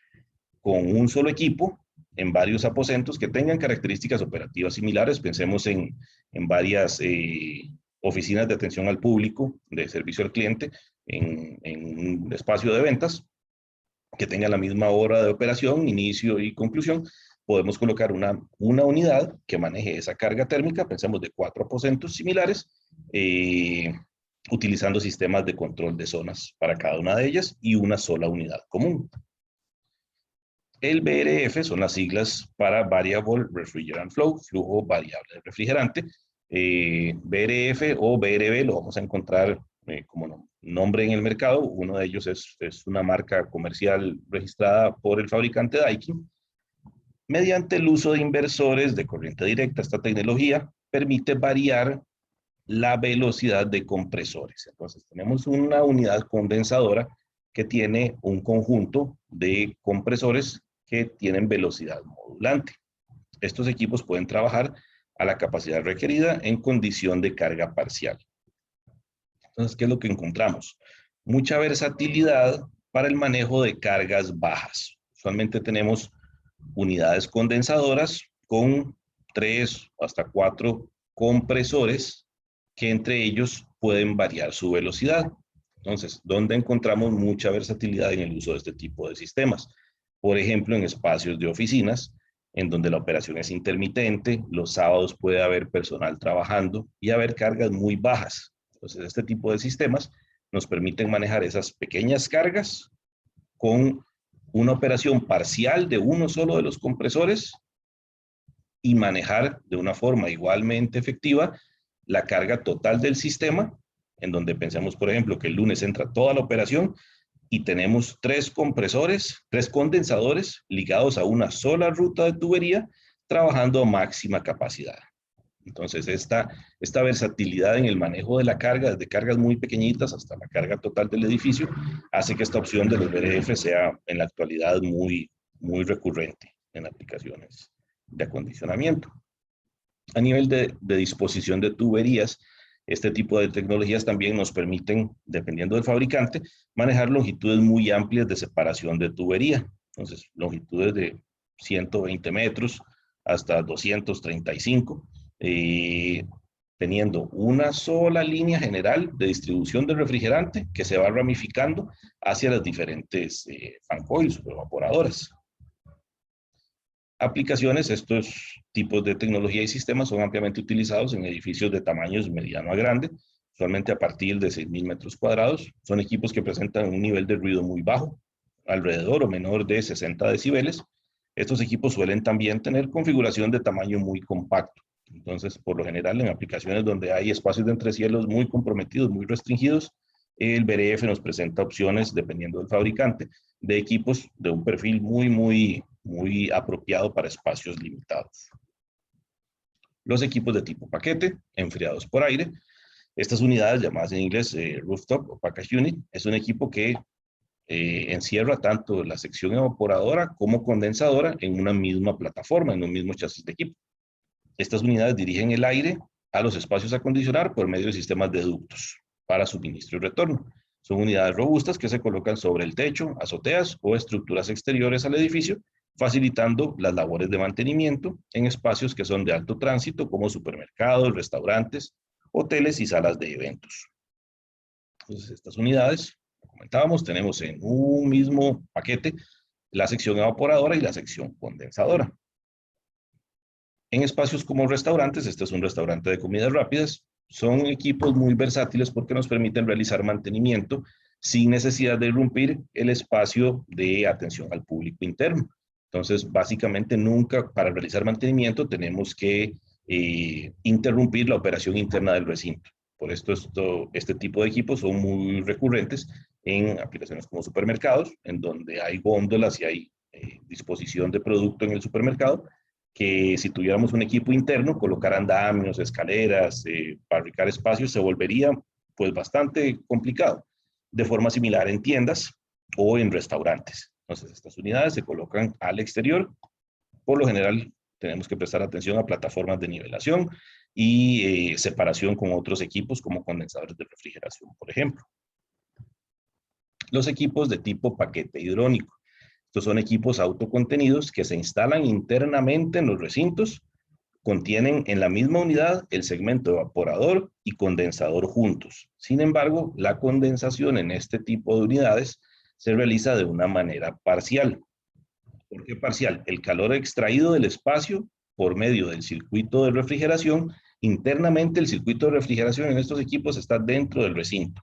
con un solo equipo, en varios aposentos que tengan características operativas similares, pensemos en varias oficinas de atención al público, de servicio al cliente, en un espacio de ventas, que tenga la misma hora de operación, inicio y conclusión, podemos colocar una unidad que maneje esa carga térmica, pensemos de 4 aposentos similares, utilizando sistemas de control de zonas para cada una de ellas y una sola unidad común. El VRF son las siglas para Variable Refrigerant Flow, flujo variable de refrigerante. VRF o VRV lo vamos a encontrar como nombre en el mercado. Uno de ellos es una marca comercial registrada por el fabricante Daikin. Mediante el uso de inversores de corriente directa, esta tecnología permite variar la velocidad de compresores. Entonces tenemos una unidad condensadora que tiene un conjunto de compresores que tienen velocidad modulante. Estos equipos pueden trabajar a la capacidad requerida en condición de carga parcial. Entonces, ¿qué es lo que encontramos? Mucha versatilidad para el manejo de cargas bajas. Usualmente tenemos unidades condensadoras con 3 hasta 4 compresores que entre ellos pueden variar su velocidad. Entonces, ¿dónde encontramos mucha versatilidad en el uso de este tipo de sistemas? Por ejemplo, en espacios de oficinas, en donde la operación es intermitente, los sábados puede haber personal trabajando y haber cargas muy bajas. Entonces, este tipo de sistemas nos permiten manejar esas pequeñas cargas con una operación parcial de uno solo de los compresores y manejar de una forma igualmente efectiva la carga total del sistema, en donde pensemos, por ejemplo, que el lunes entra toda la operación y tenemos 3 compresores, 3 condensadores ligados a una sola ruta de tubería, trabajando a máxima capacidad. Entonces, esta versatilidad en el manejo de la carga, desde cargas muy pequeñitas hasta la carga total del edificio, hace que esta opción de los VRF sea en la actualidad muy recurrente en aplicaciones de acondicionamiento. A nivel de disposición de tuberías, este tipo de tecnologías también nos permiten, dependiendo del fabricante, manejar longitudes muy amplias de separación de tubería. Entonces, longitudes de 120 metros hasta 235, teniendo una sola línea general de distribución del refrigerante que se va ramificando hacia las diferentes fan coils o evaporadoras. Aplicaciones: estos tipos de tecnología y sistemas son ampliamente utilizados en edificios de tamaños mediano a grande, usualmente a partir de 6.000 metros cuadrados. Son equipos que presentan un nivel de ruido muy bajo, alrededor o menor de 60 decibeles. Estos equipos suelen también tener configuración de tamaño muy compacto. Entonces, por lo general, en aplicaciones donde hay espacios de entrecielos muy comprometidos, muy restringidos, el BRF nos presenta opciones, dependiendo del fabricante, de equipos de un perfil muy apropiado para espacios limitados. Los equipos de tipo paquete, enfriados por aire. Estas unidades, llamadas en inglés Rooftop o Package Unit, es un equipo que encierra tanto la sección evaporadora como condensadora en una misma plataforma, en un mismo chasis de equipo. Estas unidades dirigen el aire a los espacios a acondicionar por medio de sistemas de ductos para suministro y retorno. Son unidades robustas que se colocan sobre el techo, azoteas o estructuras exteriores al edificio, facilitando las labores de mantenimiento en espacios que son de alto tránsito como supermercados, restaurantes, hoteles y salas de eventos. Entonces, estas unidades, como comentábamos, tenemos en un mismo paquete la sección evaporadora y la sección condensadora. En espacios como restaurantes, este es un restaurante de comidas rápidas, son equipos muy versátiles porque nos permiten realizar mantenimiento sin necesidad de irrumpir el espacio de atención al público interno. Entonces, básicamente nunca para realizar mantenimiento tenemos que interrumpir la operación interna del recinto. Por esto, este tipo de equipos son muy recurrentes en aplicaciones como supermercados, en donde hay góndolas y hay disposición de producto en el supermercado, que si tuviéramos un equipo interno, colocar andamios, escaleras, para ubicar espacios, se volvería pues bastante complicado. De forma similar en tiendas o en restaurantes. Entonces, estas unidades se colocan al exterior. Por lo general, tenemos que prestar atención a plataformas de nivelación y separación con otros equipos como condensadores de refrigeración, por ejemplo. Los equipos de tipo paquete hidrónico. Estos son equipos autocontenidos que se instalan internamente en los recintos, contienen en la misma unidad el segmento evaporador y condensador juntos. Sin embargo, la condensación en este tipo de unidades se realiza de una manera parcial. ¿Por qué parcial? El calor extraído del espacio por medio del circuito de refrigeración, internamente el circuito de refrigeración en estos equipos está dentro del recinto.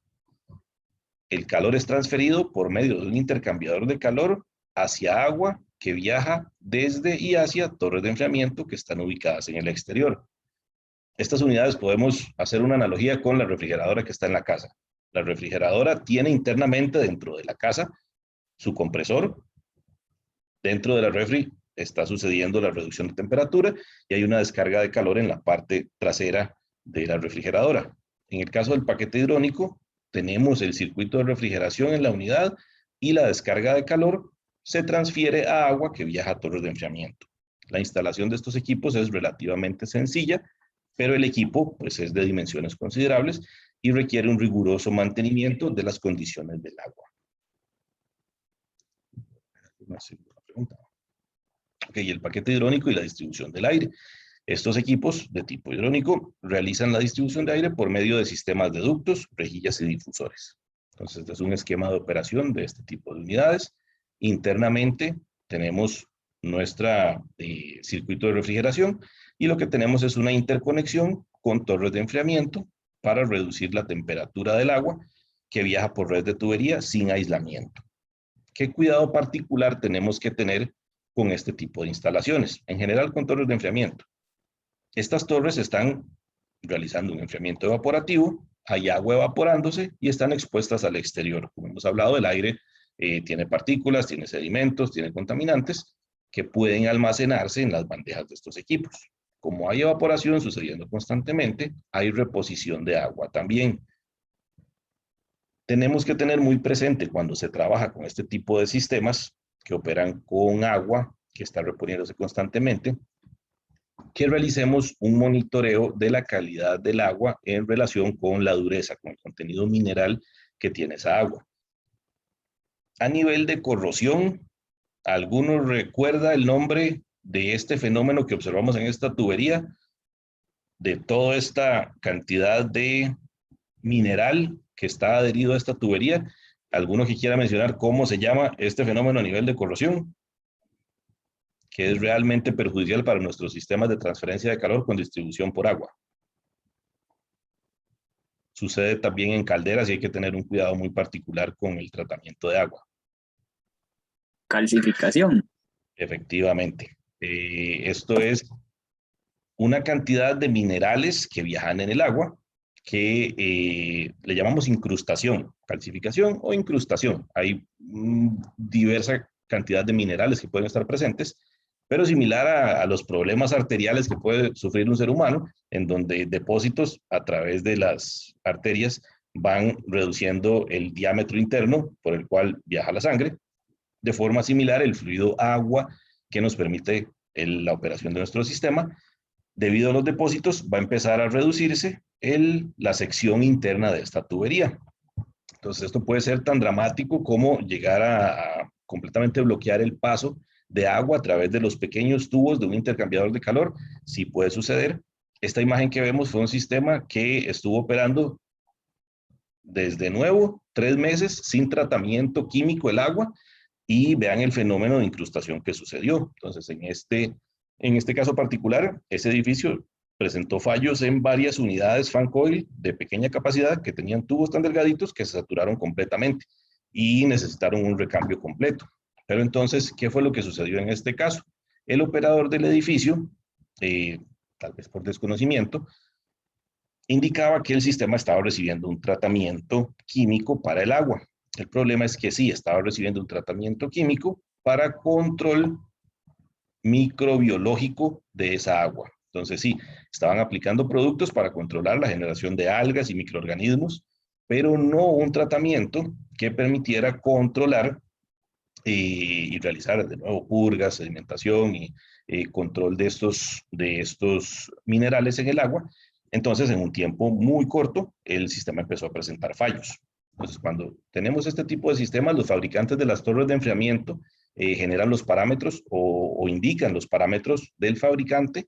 El calor es transferido por medio de un intercambiador de calor hacia agua que viaja desde y hacia torres de enfriamiento que están ubicadas en el exterior. Estas unidades podemos hacer una analogía con la refrigeradora que está en la casa. La refrigeradora tiene internamente dentro de la casa su compresor. Dentro de la refri está sucediendo la reducción de temperatura y hay una descarga de calor en la parte trasera de la refrigeradora. En el caso del paquete hidrónico, tenemos el circuito de refrigeración en la unidad y la descarga de calor se transfiere a agua que viaja a torres de enfriamiento. La instalación de estos equipos es relativamente sencilla, pero el equipo pues, es de dimensiones considerables y requiere un riguroso mantenimiento de las condiciones del agua. Una segunda pregunta. Ok, el paquete hidrónico y la distribución del aire. Estos equipos de tipo hidrónico realizan la distribución de aire por medio de sistemas de ductos, rejillas y difusores. Entonces, este es un esquema de operación de este tipo de unidades. Internamente tenemos nuestro circuito de refrigeración y lo que tenemos es una interconexión con torres de enfriamiento para reducir la temperatura del agua que viaja por red de tubería sin aislamiento. ¿Qué cuidado particular tenemos que tener con este tipo de instalaciones? En general con torres de enfriamiento. Estas torres están realizando un enfriamiento evaporativo, hay agua evaporándose y están expuestas al exterior. Como hemos hablado, el aire tiene partículas, tiene sedimentos, tiene contaminantes que pueden almacenarse en las bandejas de estos equipos. Como hay evaporación sucediendo constantemente, hay reposición de agua también. Tenemos que tener muy presente cuando se trabaja con este tipo de sistemas que operan con agua, que está reponiéndose constantemente, que realicemos un monitoreo de la calidad del agua en relación con la dureza, con el contenido mineral que tiene esa agua. A nivel de corrosión, ¿alguno recuerda el nombre de este fenómeno que observamos en esta tubería? De toda esta cantidad de mineral que está adherido a esta tubería. ¿Alguno que quiera mencionar cómo se llama este fenómeno a nivel de corrosión? Que es realmente perjudicial para nuestros sistemas de transferencia de calor con distribución por agua. sucede también en calderas y hay que tener un cuidado muy particular con el tratamiento de agua. Calcificación. Efectivamente. Esto es una cantidad de minerales que viajan en el agua que le llamamos incrustación, calcificación o incrustación. Hay diversa cantidad de minerales que pueden estar presentes, pero similar a los problemas arteriales que puede sufrir un ser humano, en donde depósitos a través de las arterias van reduciendo el diámetro interno por el cual viaja la sangre. De forma similar, el fluido agua que nos permite la operación de nuestro sistema, debido a los depósitos, va a empezar a reducirse la sección interna de esta tubería. Entonces, esto puede ser tan dramático como llegar a completamente bloquear el paso de agua a través de los pequeños tubos de un intercambiador de calor. Sí puede suceder. Esta imagen que vemos fue un sistema que estuvo operando desde nuevo 3 meses sin tratamiento químico el agua, y vean el fenómeno de incrustación que sucedió. Entonces, en este caso particular, ese edificio presentó fallos en varias unidades fan coil de pequeña capacidad que tenían tubos tan delgaditos que se saturaron completamente y necesitaron un recambio completo. Pero entonces, ¿qué fue lo que sucedió en este caso? El operador del edificio, tal vez por desconocimiento, indicaba que el sistema estaba recibiendo un tratamiento químico para el agua. El problema es que sí, estaba recibiendo un tratamiento químico para control microbiológico de esa agua. Entonces sí, estaban aplicando productos para controlar la generación de algas y microorganismos, pero no un tratamiento que permitiera controlar y realizar de nuevo purgas, sedimentación y control de estos minerales en el agua. Entonces, en un tiempo muy corto, el sistema empezó a presentar fallos. Entonces, cuando tenemos este tipo de sistemas, los fabricantes de las torres de enfriamiento generan los parámetros o indican los parámetros del fabricante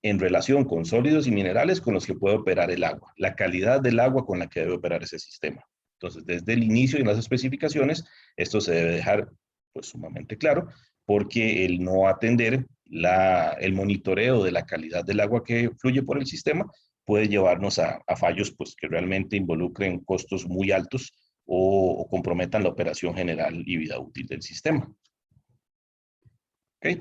en relación con sólidos y minerales con los que puede operar el agua, la calidad del agua con la que debe operar ese sistema. Entonces, desde el inicio y en las especificaciones, esto se debe dejar pues sumamente claro, porque el no atender el monitoreo de la calidad del agua que fluye por el sistema puede llevarnos a fallos pues, que realmente involucren costos muy altos o comprometan la operación general y vida útil del sistema. ¿Okay?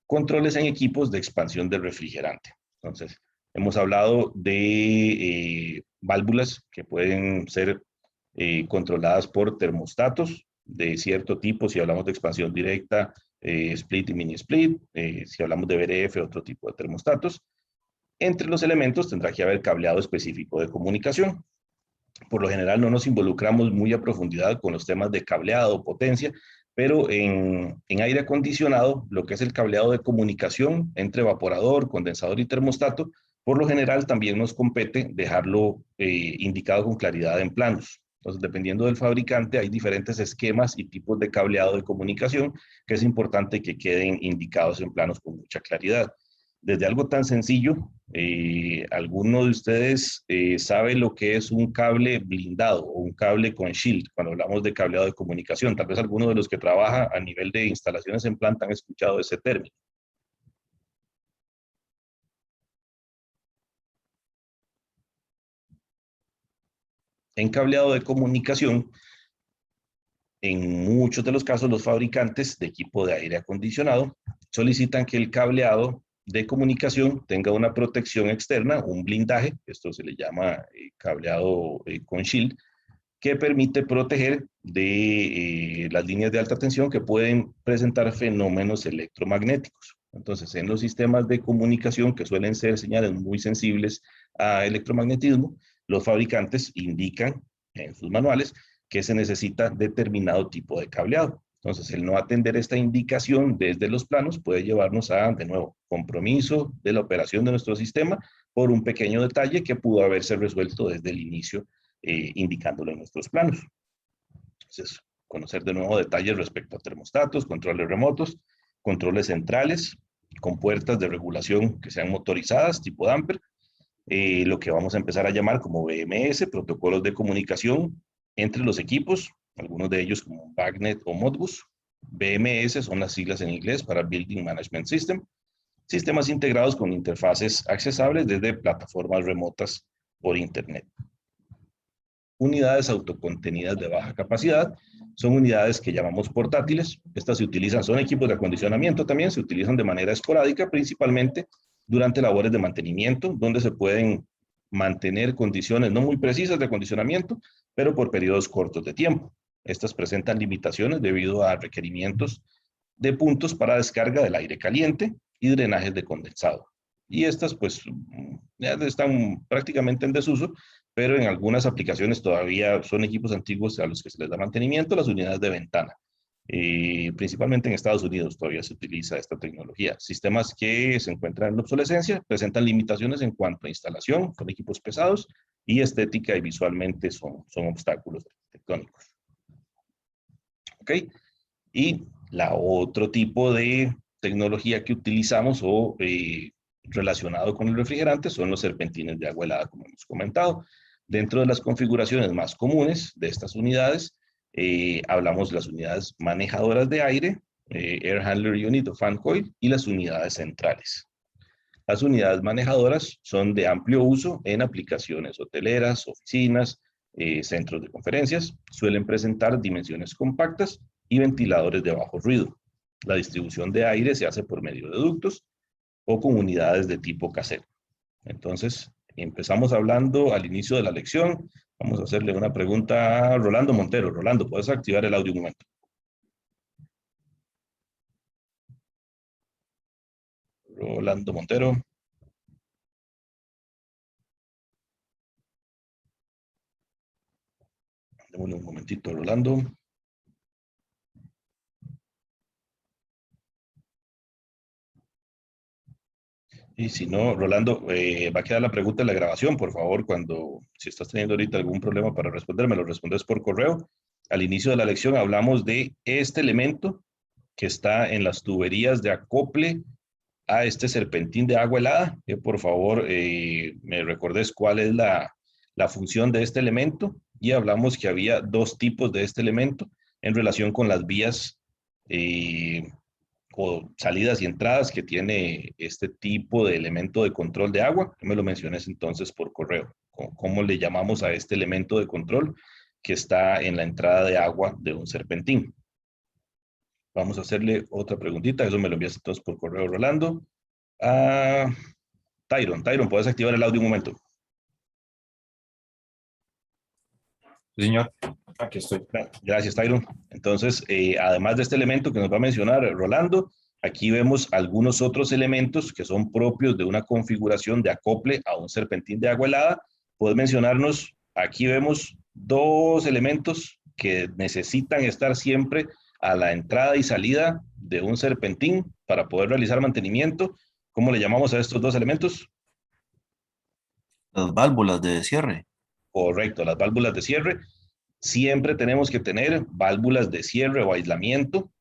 Controles en equipos de expansión del refrigerante. Entonces, hemos hablado de válvulas que pueden ser controladas por termostatos de cierto tipo, si hablamos de expansión directa, split y mini split, si hablamos de VRF, otro tipo de termostatos. Entre los elementos tendrá que haber cableado específico de comunicación. Por lo general no nos involucramos muy a profundidad con los temas de cableado o potencia, pero en aire acondicionado, lo que es el cableado de comunicación entre evaporador, condensador y termostato, por lo general también nos compete dejarlo indicado con claridad en planos. Entonces, dependiendo del fabricante, hay diferentes esquemas y tipos de cableado de comunicación que es importante que queden indicados en planos con mucha claridad. Desde algo tan sencillo, ¿alguno de ustedes sabe lo que es un cable blindado o un cable con shield cuando hablamos de cableado de comunicación? Tal vez alguno de los que trabaja a nivel de instalaciones en planta han escuchado ese término. En cableado de comunicación, en muchos de los casos, los fabricantes de equipo de aire acondicionado solicitan que el cableado de comunicación tenga una protección externa, un blindaje, esto se le llama cableado con shield, que permite proteger de las líneas de alta tensión que pueden presentar fenómenos electromagnéticos. Entonces, en los sistemas de comunicación, que suelen ser señales muy sensibles a electromagnetismo, los fabricantes indican en sus manuales que se necesita determinado tipo de cableado. Entonces, el no atender esta indicación desde los planos puede llevarnos a, de nuevo, compromiso de la operación de nuestro sistema por un pequeño detalle que pudo haberse resuelto desde el inicio, indicándolo en nuestros planos. Entonces, conocer de nuevo detalles respecto a termostatos, controles remotos, controles centrales, con puertas de regulación que sean motorizadas, tipo damper, lo que vamos a empezar a llamar como BMS, protocolos de comunicación entre los equipos, algunos de ellos como BACnet o Modbus. BMS son las siglas en inglés para Building Management System, sistemas integrados con interfaces accesables desde plataformas remotas por Internet. unidades autocontenidas de baja capacidad. Son unidades que llamamos portátiles. Estas se utilizan, son equipos de acondicionamiento también, se utilizan de manera esporádica, principalmente durante labores de mantenimiento, donde se pueden mantener condiciones no muy precisas de acondicionamiento, pero por periodos cortos de tiempo. Estas presentan limitaciones debido a requerimientos de puntos para descarga del aire caliente y drenajes de condensado. Y estas pues ya están prácticamente en desuso, pero en algunas aplicaciones todavía son equipos antiguos a los que se les da mantenimiento, las unidades de ventana. Principalmente en Estados Unidos todavía se utiliza esta tecnología. Sistemas que se encuentran en obsolescencia presentan limitaciones en cuanto a instalación, son equipos pesados, y estética y visualmente son obstáculos arquitectónicos. ¿Ok? Y la otro tipo de tecnología que utilizamos o relacionado con el refrigerante son los serpentines de agua helada, como hemos comentado. Dentro de las configuraciones más comunes de estas unidades, hablamos de las unidades manejadoras de aire, Air Handler Unit o Fan Coil, y las unidades centrales. Las unidades manejadoras son de amplio uso en aplicaciones hoteleras, oficinas, centros de conferencias. Suelen presentar dimensiones compactas y ventiladores de bajo ruido. La distribución de aire se hace por medio de ductos o con unidades de tipo casero. Entonces, empezamos hablando al inicio de la lección. Vamos a hacerle una pregunta a Rolando Montero. Rolando, ¿puedes activar el audio un momento? Rolando Montero. Démosle un momentito, Rolando. Y si no, Rolando, va a quedar la pregunta en la grabación, por favor, si estás teniendo ahorita algún problema para responder, me lo respondes por correo. Al inicio de la lección hablamos de este elemento que está en las tuberías de acople a este serpentín de agua helada, que por favor me recordes cuál es la función de este elemento, y hablamos que había dos tipos de este elemento en relación con las vías o salidas y entradas que tiene este tipo de elemento de control de agua. Me lo menciones entonces por correo. ¿Cómo le llamamos a este elemento de control que está en la entrada de agua de un serpentín? Vamos a hacerle otra preguntita. Eso me lo envías entonces por correo, Rolando. Tyron, ¿puedes activar el audio un momento? Sí, señor. Aquí estoy. Gracias, Tyron. Entonces, además de este elemento que nos va a mencionar Rolando, aquí vemos algunos otros elementos que son propios de una configuración de acople a un serpentín de agua helada. ¿Puedes mencionarnos? Aquí vemos dos elementos que necesitan estar siempre a la entrada y salida de un serpentín para poder realizar mantenimiento. ¿Cómo le llamamos a estos dos elementos? Las válvulas de cierre. Correcto, las válvulas de cierre. Siempre tenemos que tener válvulas de cierre o aislamiento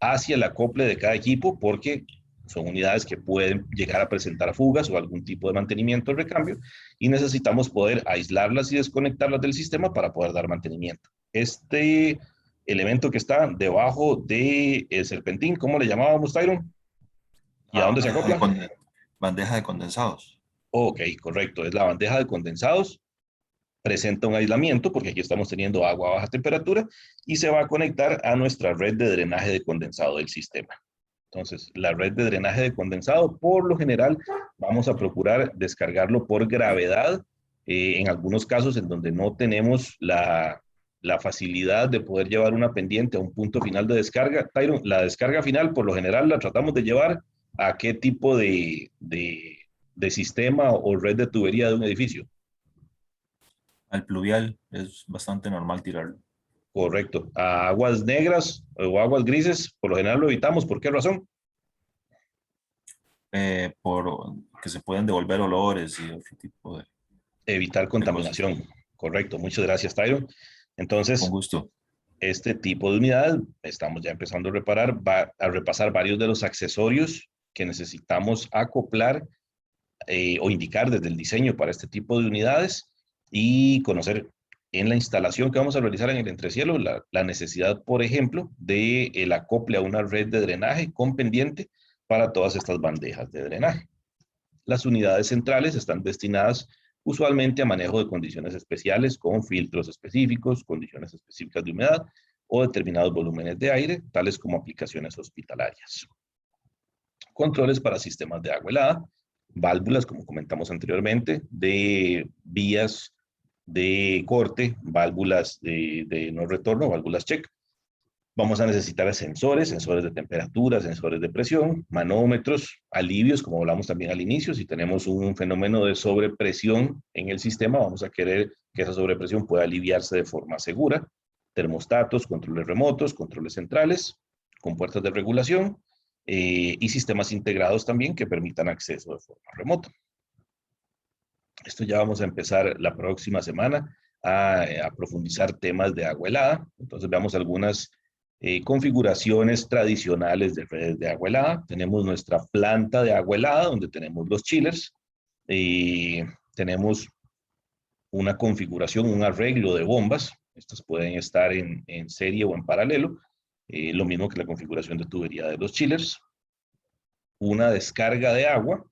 hacia el acople de cada equipo, porque son unidades que pueden llegar a presentar fugas o algún tipo de mantenimiento o recambio, y necesitamos poder aislarlas y desconectarlas del sistema para poder dar mantenimiento. Este elemento que está debajo del serpentín, ¿cómo le llamábamos, Tyron? ¿Y a dónde se acopla? Bandeja de condensados. Ok, correcto, es la bandeja de condensados. Presenta un aislamiento porque aquí estamos teniendo agua a baja temperatura y se va a conectar a nuestra red de drenaje de condensado del sistema. Entonces, la red de drenaje de condensado, por lo general, vamos a procurar descargarlo por gravedad. En algunos casos en donde no tenemos la facilidad de poder llevar una pendiente a un punto final de descarga. Tyron, la descarga final, por lo general, la tratamos de llevar a qué tipo de sistema o red de tubería de un edificio. Al pluvial es bastante normal tirarlo. Correcto. A aguas negras o aguas grises, por lo general lo evitamos. ¿Por qué razón? Por que se pueden devolver olores y otro tipo de... Evitar contaminación. Correcto. Muchas gracias, Tyron. Entonces, con gusto. Este tipo de unidad, estamos ya empezando a repasar varios de los accesorios que necesitamos acoplar o indicar desde el diseño para este tipo de unidades, y conocer en la instalación que vamos a realizar en el entrecielo la necesidad, por ejemplo, de el acople a una red de drenaje con pendiente para todas estas bandejas de drenaje. Las unidades centrales están destinadas usualmente a manejo de condiciones especiales con filtros específicos, condiciones específicas de humedad o determinados volúmenes de aire, tales como aplicaciones hospitalarias. Controles para sistemas de agua helada, válvulas, como comentamos anteriormente, de vías de corte, válvulas de no retorno, válvulas check. Vamos a necesitar sensores de temperatura, sensores de presión, manómetros, alivios, como hablamos también al inicio. Si tenemos un fenómeno de sobrepresión en el sistema, vamos a querer que esa sobrepresión pueda aliviarse de forma segura. Termostatos, controles remotos, controles centrales, con puertas de regulación y sistemas integrados también que permitan acceso de forma remota. Esto ya vamos a empezar la próxima semana a profundizar temas de agua helada. Entonces veamos algunas configuraciones tradicionales de redes de agua helada. Tenemos nuestra planta de agua helada donde tenemos los chillers. Tenemos una configuración, un arreglo de bombas. Estas pueden estar en serie o en paralelo. Lo mismo que la configuración de tubería de los chillers. Una descarga de agua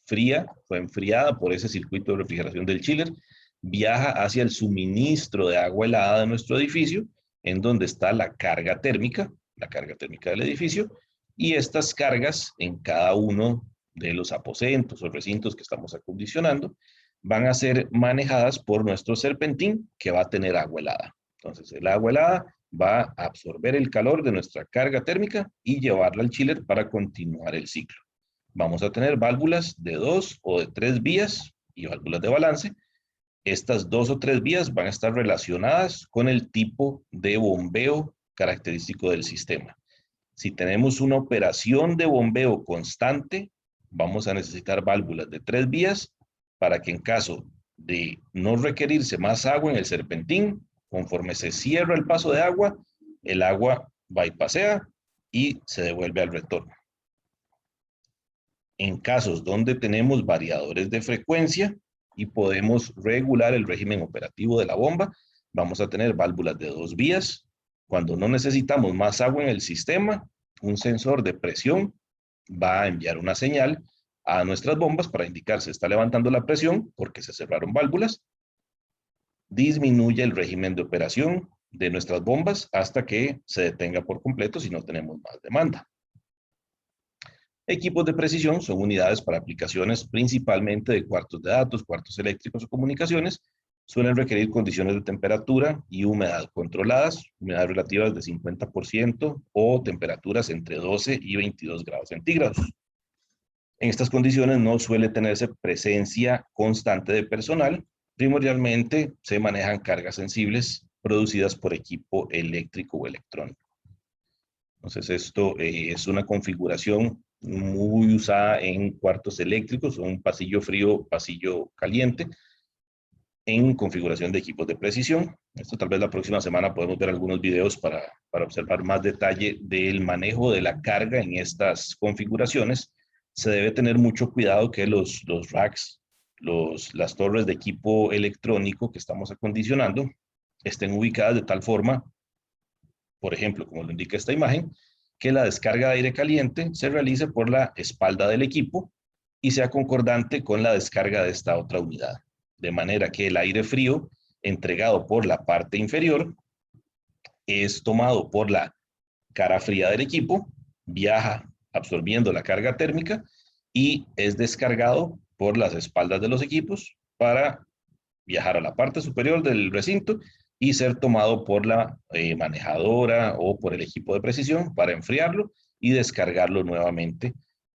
fría, fue enfriada por ese circuito de refrigeración del chiller, viaja hacia el suministro de agua helada de nuestro edificio, en donde está la carga térmica del edificio, y estas cargas en cada uno de los aposentos o recintos que estamos acondicionando van a ser manejadas por nuestro serpentín que va a tener agua helada. Entonces el agua helada va a absorber el calor de nuestra carga térmica y llevarla al chiller para continuar el ciclo. Vamos a tener válvulas de 2 o de 3 vías y válvulas de balance. Estas 2 o 3 vías van a estar relacionadas con el tipo de bombeo característico del sistema. Si tenemos una operación de bombeo constante, vamos a necesitar válvulas de 3 vías para que en caso de no requerirse más agua en el serpentín, conforme se cierra el paso de agua, el agua bypassea y se devuelve al retorno. En casos donde tenemos variadores de frecuencia y podemos regular el régimen operativo de la bomba, vamos a tener válvulas de 2 vías. Cuando no necesitamos más agua en el sistema, un sensor de presión va a enviar una señal a nuestras bombas para indicar se está levantando la presión porque se cerraron válvulas. Disminuye el régimen de operación de nuestras bombas hasta que se detenga por completo si no tenemos más demanda. Equipos de precisión son unidades para aplicaciones principalmente de cuartos de datos, cuartos eléctricos o comunicaciones. Suelen requerir condiciones de temperatura y humedad controladas, humedades relativas de 50% o temperaturas entre 12 y 22 grados centígrados. En estas condiciones no suele tenerse presencia constante de personal. Primordialmente se manejan cargas sensibles producidas por equipo eléctrico o electrónico. Entonces esto es una configuración muy usada en cuartos eléctricos, un pasillo frío, pasillo caliente, en configuración de equipos de precisión. Esto tal vez la próxima semana podemos ver algunos videos para observar más detalle del manejo de la carga en estas configuraciones. Se debe tener mucho cuidado que los racks, las torres de equipo electrónico que estamos acondicionando estén ubicadas de tal forma, por ejemplo, como lo indica esta imagen, que la descarga de aire caliente se realice por la espalda del equipo y sea concordante con la descarga de esta otra unidad. De manera que el aire frío entregado por la parte inferior es tomado por la cara fría del equipo, viaja absorbiendo la carga térmica y es descargado por las espaldas de los equipos para viajar a la parte superior del recinto y ser tomado por la manejadora o por el equipo de precisión para enfriarlo y descargarlo nuevamente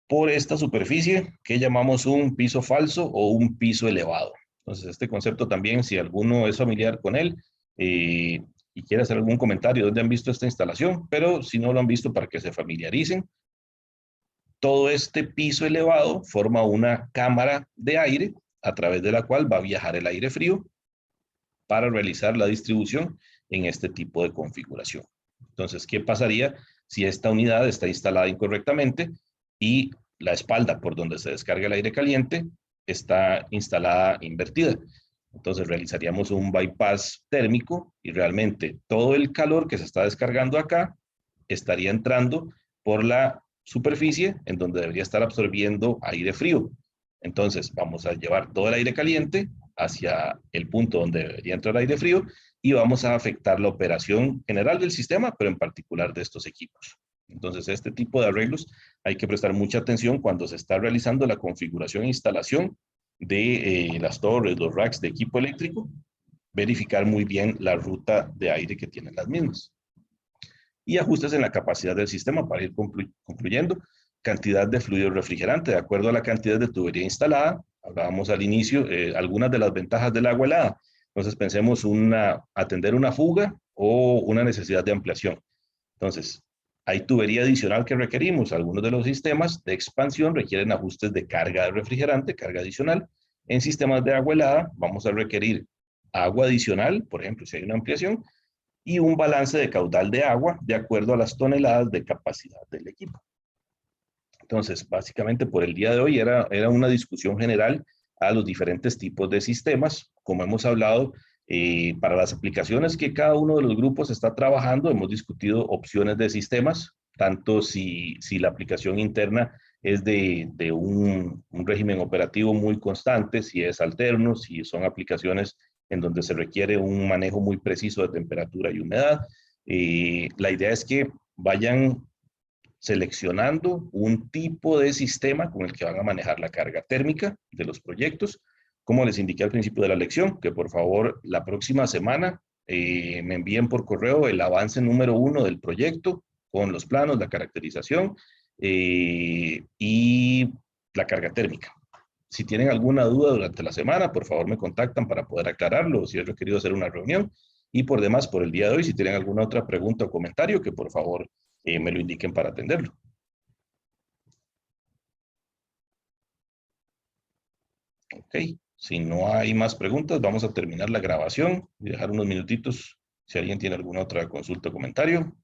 por esta superficie que llamamos un piso falso o un piso elevado. Entonces este concepto también, si alguno es familiar con él y quiere hacer algún comentario donde han visto esta instalación, pero si no lo han visto para que se familiaricen, todo este piso elevado forma una cámara de aire a través de la cual va a viajar el aire frío para realizar la distribución en este tipo de configuración. Entonces, ¿qué pasaría si esta unidad está instalada incorrectamente y la espalda por donde se descarga el aire caliente está instalada invertida? Entonces realizaríamos un bypass térmico y realmente todo el calor que se está descargando acá estaría entrando por la superficie en donde debería estar absorbiendo aire frío. Entonces, vamos a llevar todo el aire caliente hacia el punto donde debería entrar aire frío y vamos a afectar la operación general del sistema, pero en particular de estos equipos. Entonces, este tipo de arreglos hay que prestar mucha atención cuando se está realizando la configuración e instalación de las torres, los racks de equipo eléctrico, verificar muy bien la ruta de aire que tienen las mismas. Y ajustes en la capacidad del sistema para ir concluyendo. Cantidad de fluido refrigerante, de acuerdo a la cantidad de tubería instalada. Hablábamos al inicio, algunas de las ventajas del agua helada. Entonces pensemos atender una fuga o una necesidad de ampliación. Entonces, hay tubería adicional que requerimos. Algunos de los sistemas de expansión requieren ajustes de carga de refrigerante, carga adicional. En sistemas de agua helada vamos a requerir agua adicional, por ejemplo, si hay una ampliación, y un balance de caudal de agua de acuerdo a las toneladas de capacidad del equipo. Entonces, básicamente por el día de hoy era una discusión general a los diferentes tipos de sistemas. Como hemos hablado, para las aplicaciones que cada uno de los grupos está trabajando, hemos discutido opciones de sistemas, tanto si la aplicación interna es de un régimen operativo muy constante, si es alterno, si son aplicaciones en donde se requiere un manejo muy preciso de temperatura y humedad. La idea es que vayan seleccionando un tipo de sistema con el que van a manejar la carga térmica de los proyectos. Como les indiqué al principio de la lección, que por favor la próxima semana me envíen por correo el avance número 1 del proyecto con los planos, la caracterización y la carga térmica. Si tienen alguna duda durante la semana, por favor me contactan para poder aclararlo, o si es requerido hacer una reunión. Y por demás, por el día de hoy, si tienen alguna otra pregunta o comentario, que por favor me lo indiquen para atenderlo. Ok, si no hay más preguntas, vamos a terminar la grabación y dejar unos minutitos si alguien tiene alguna otra consulta o comentario.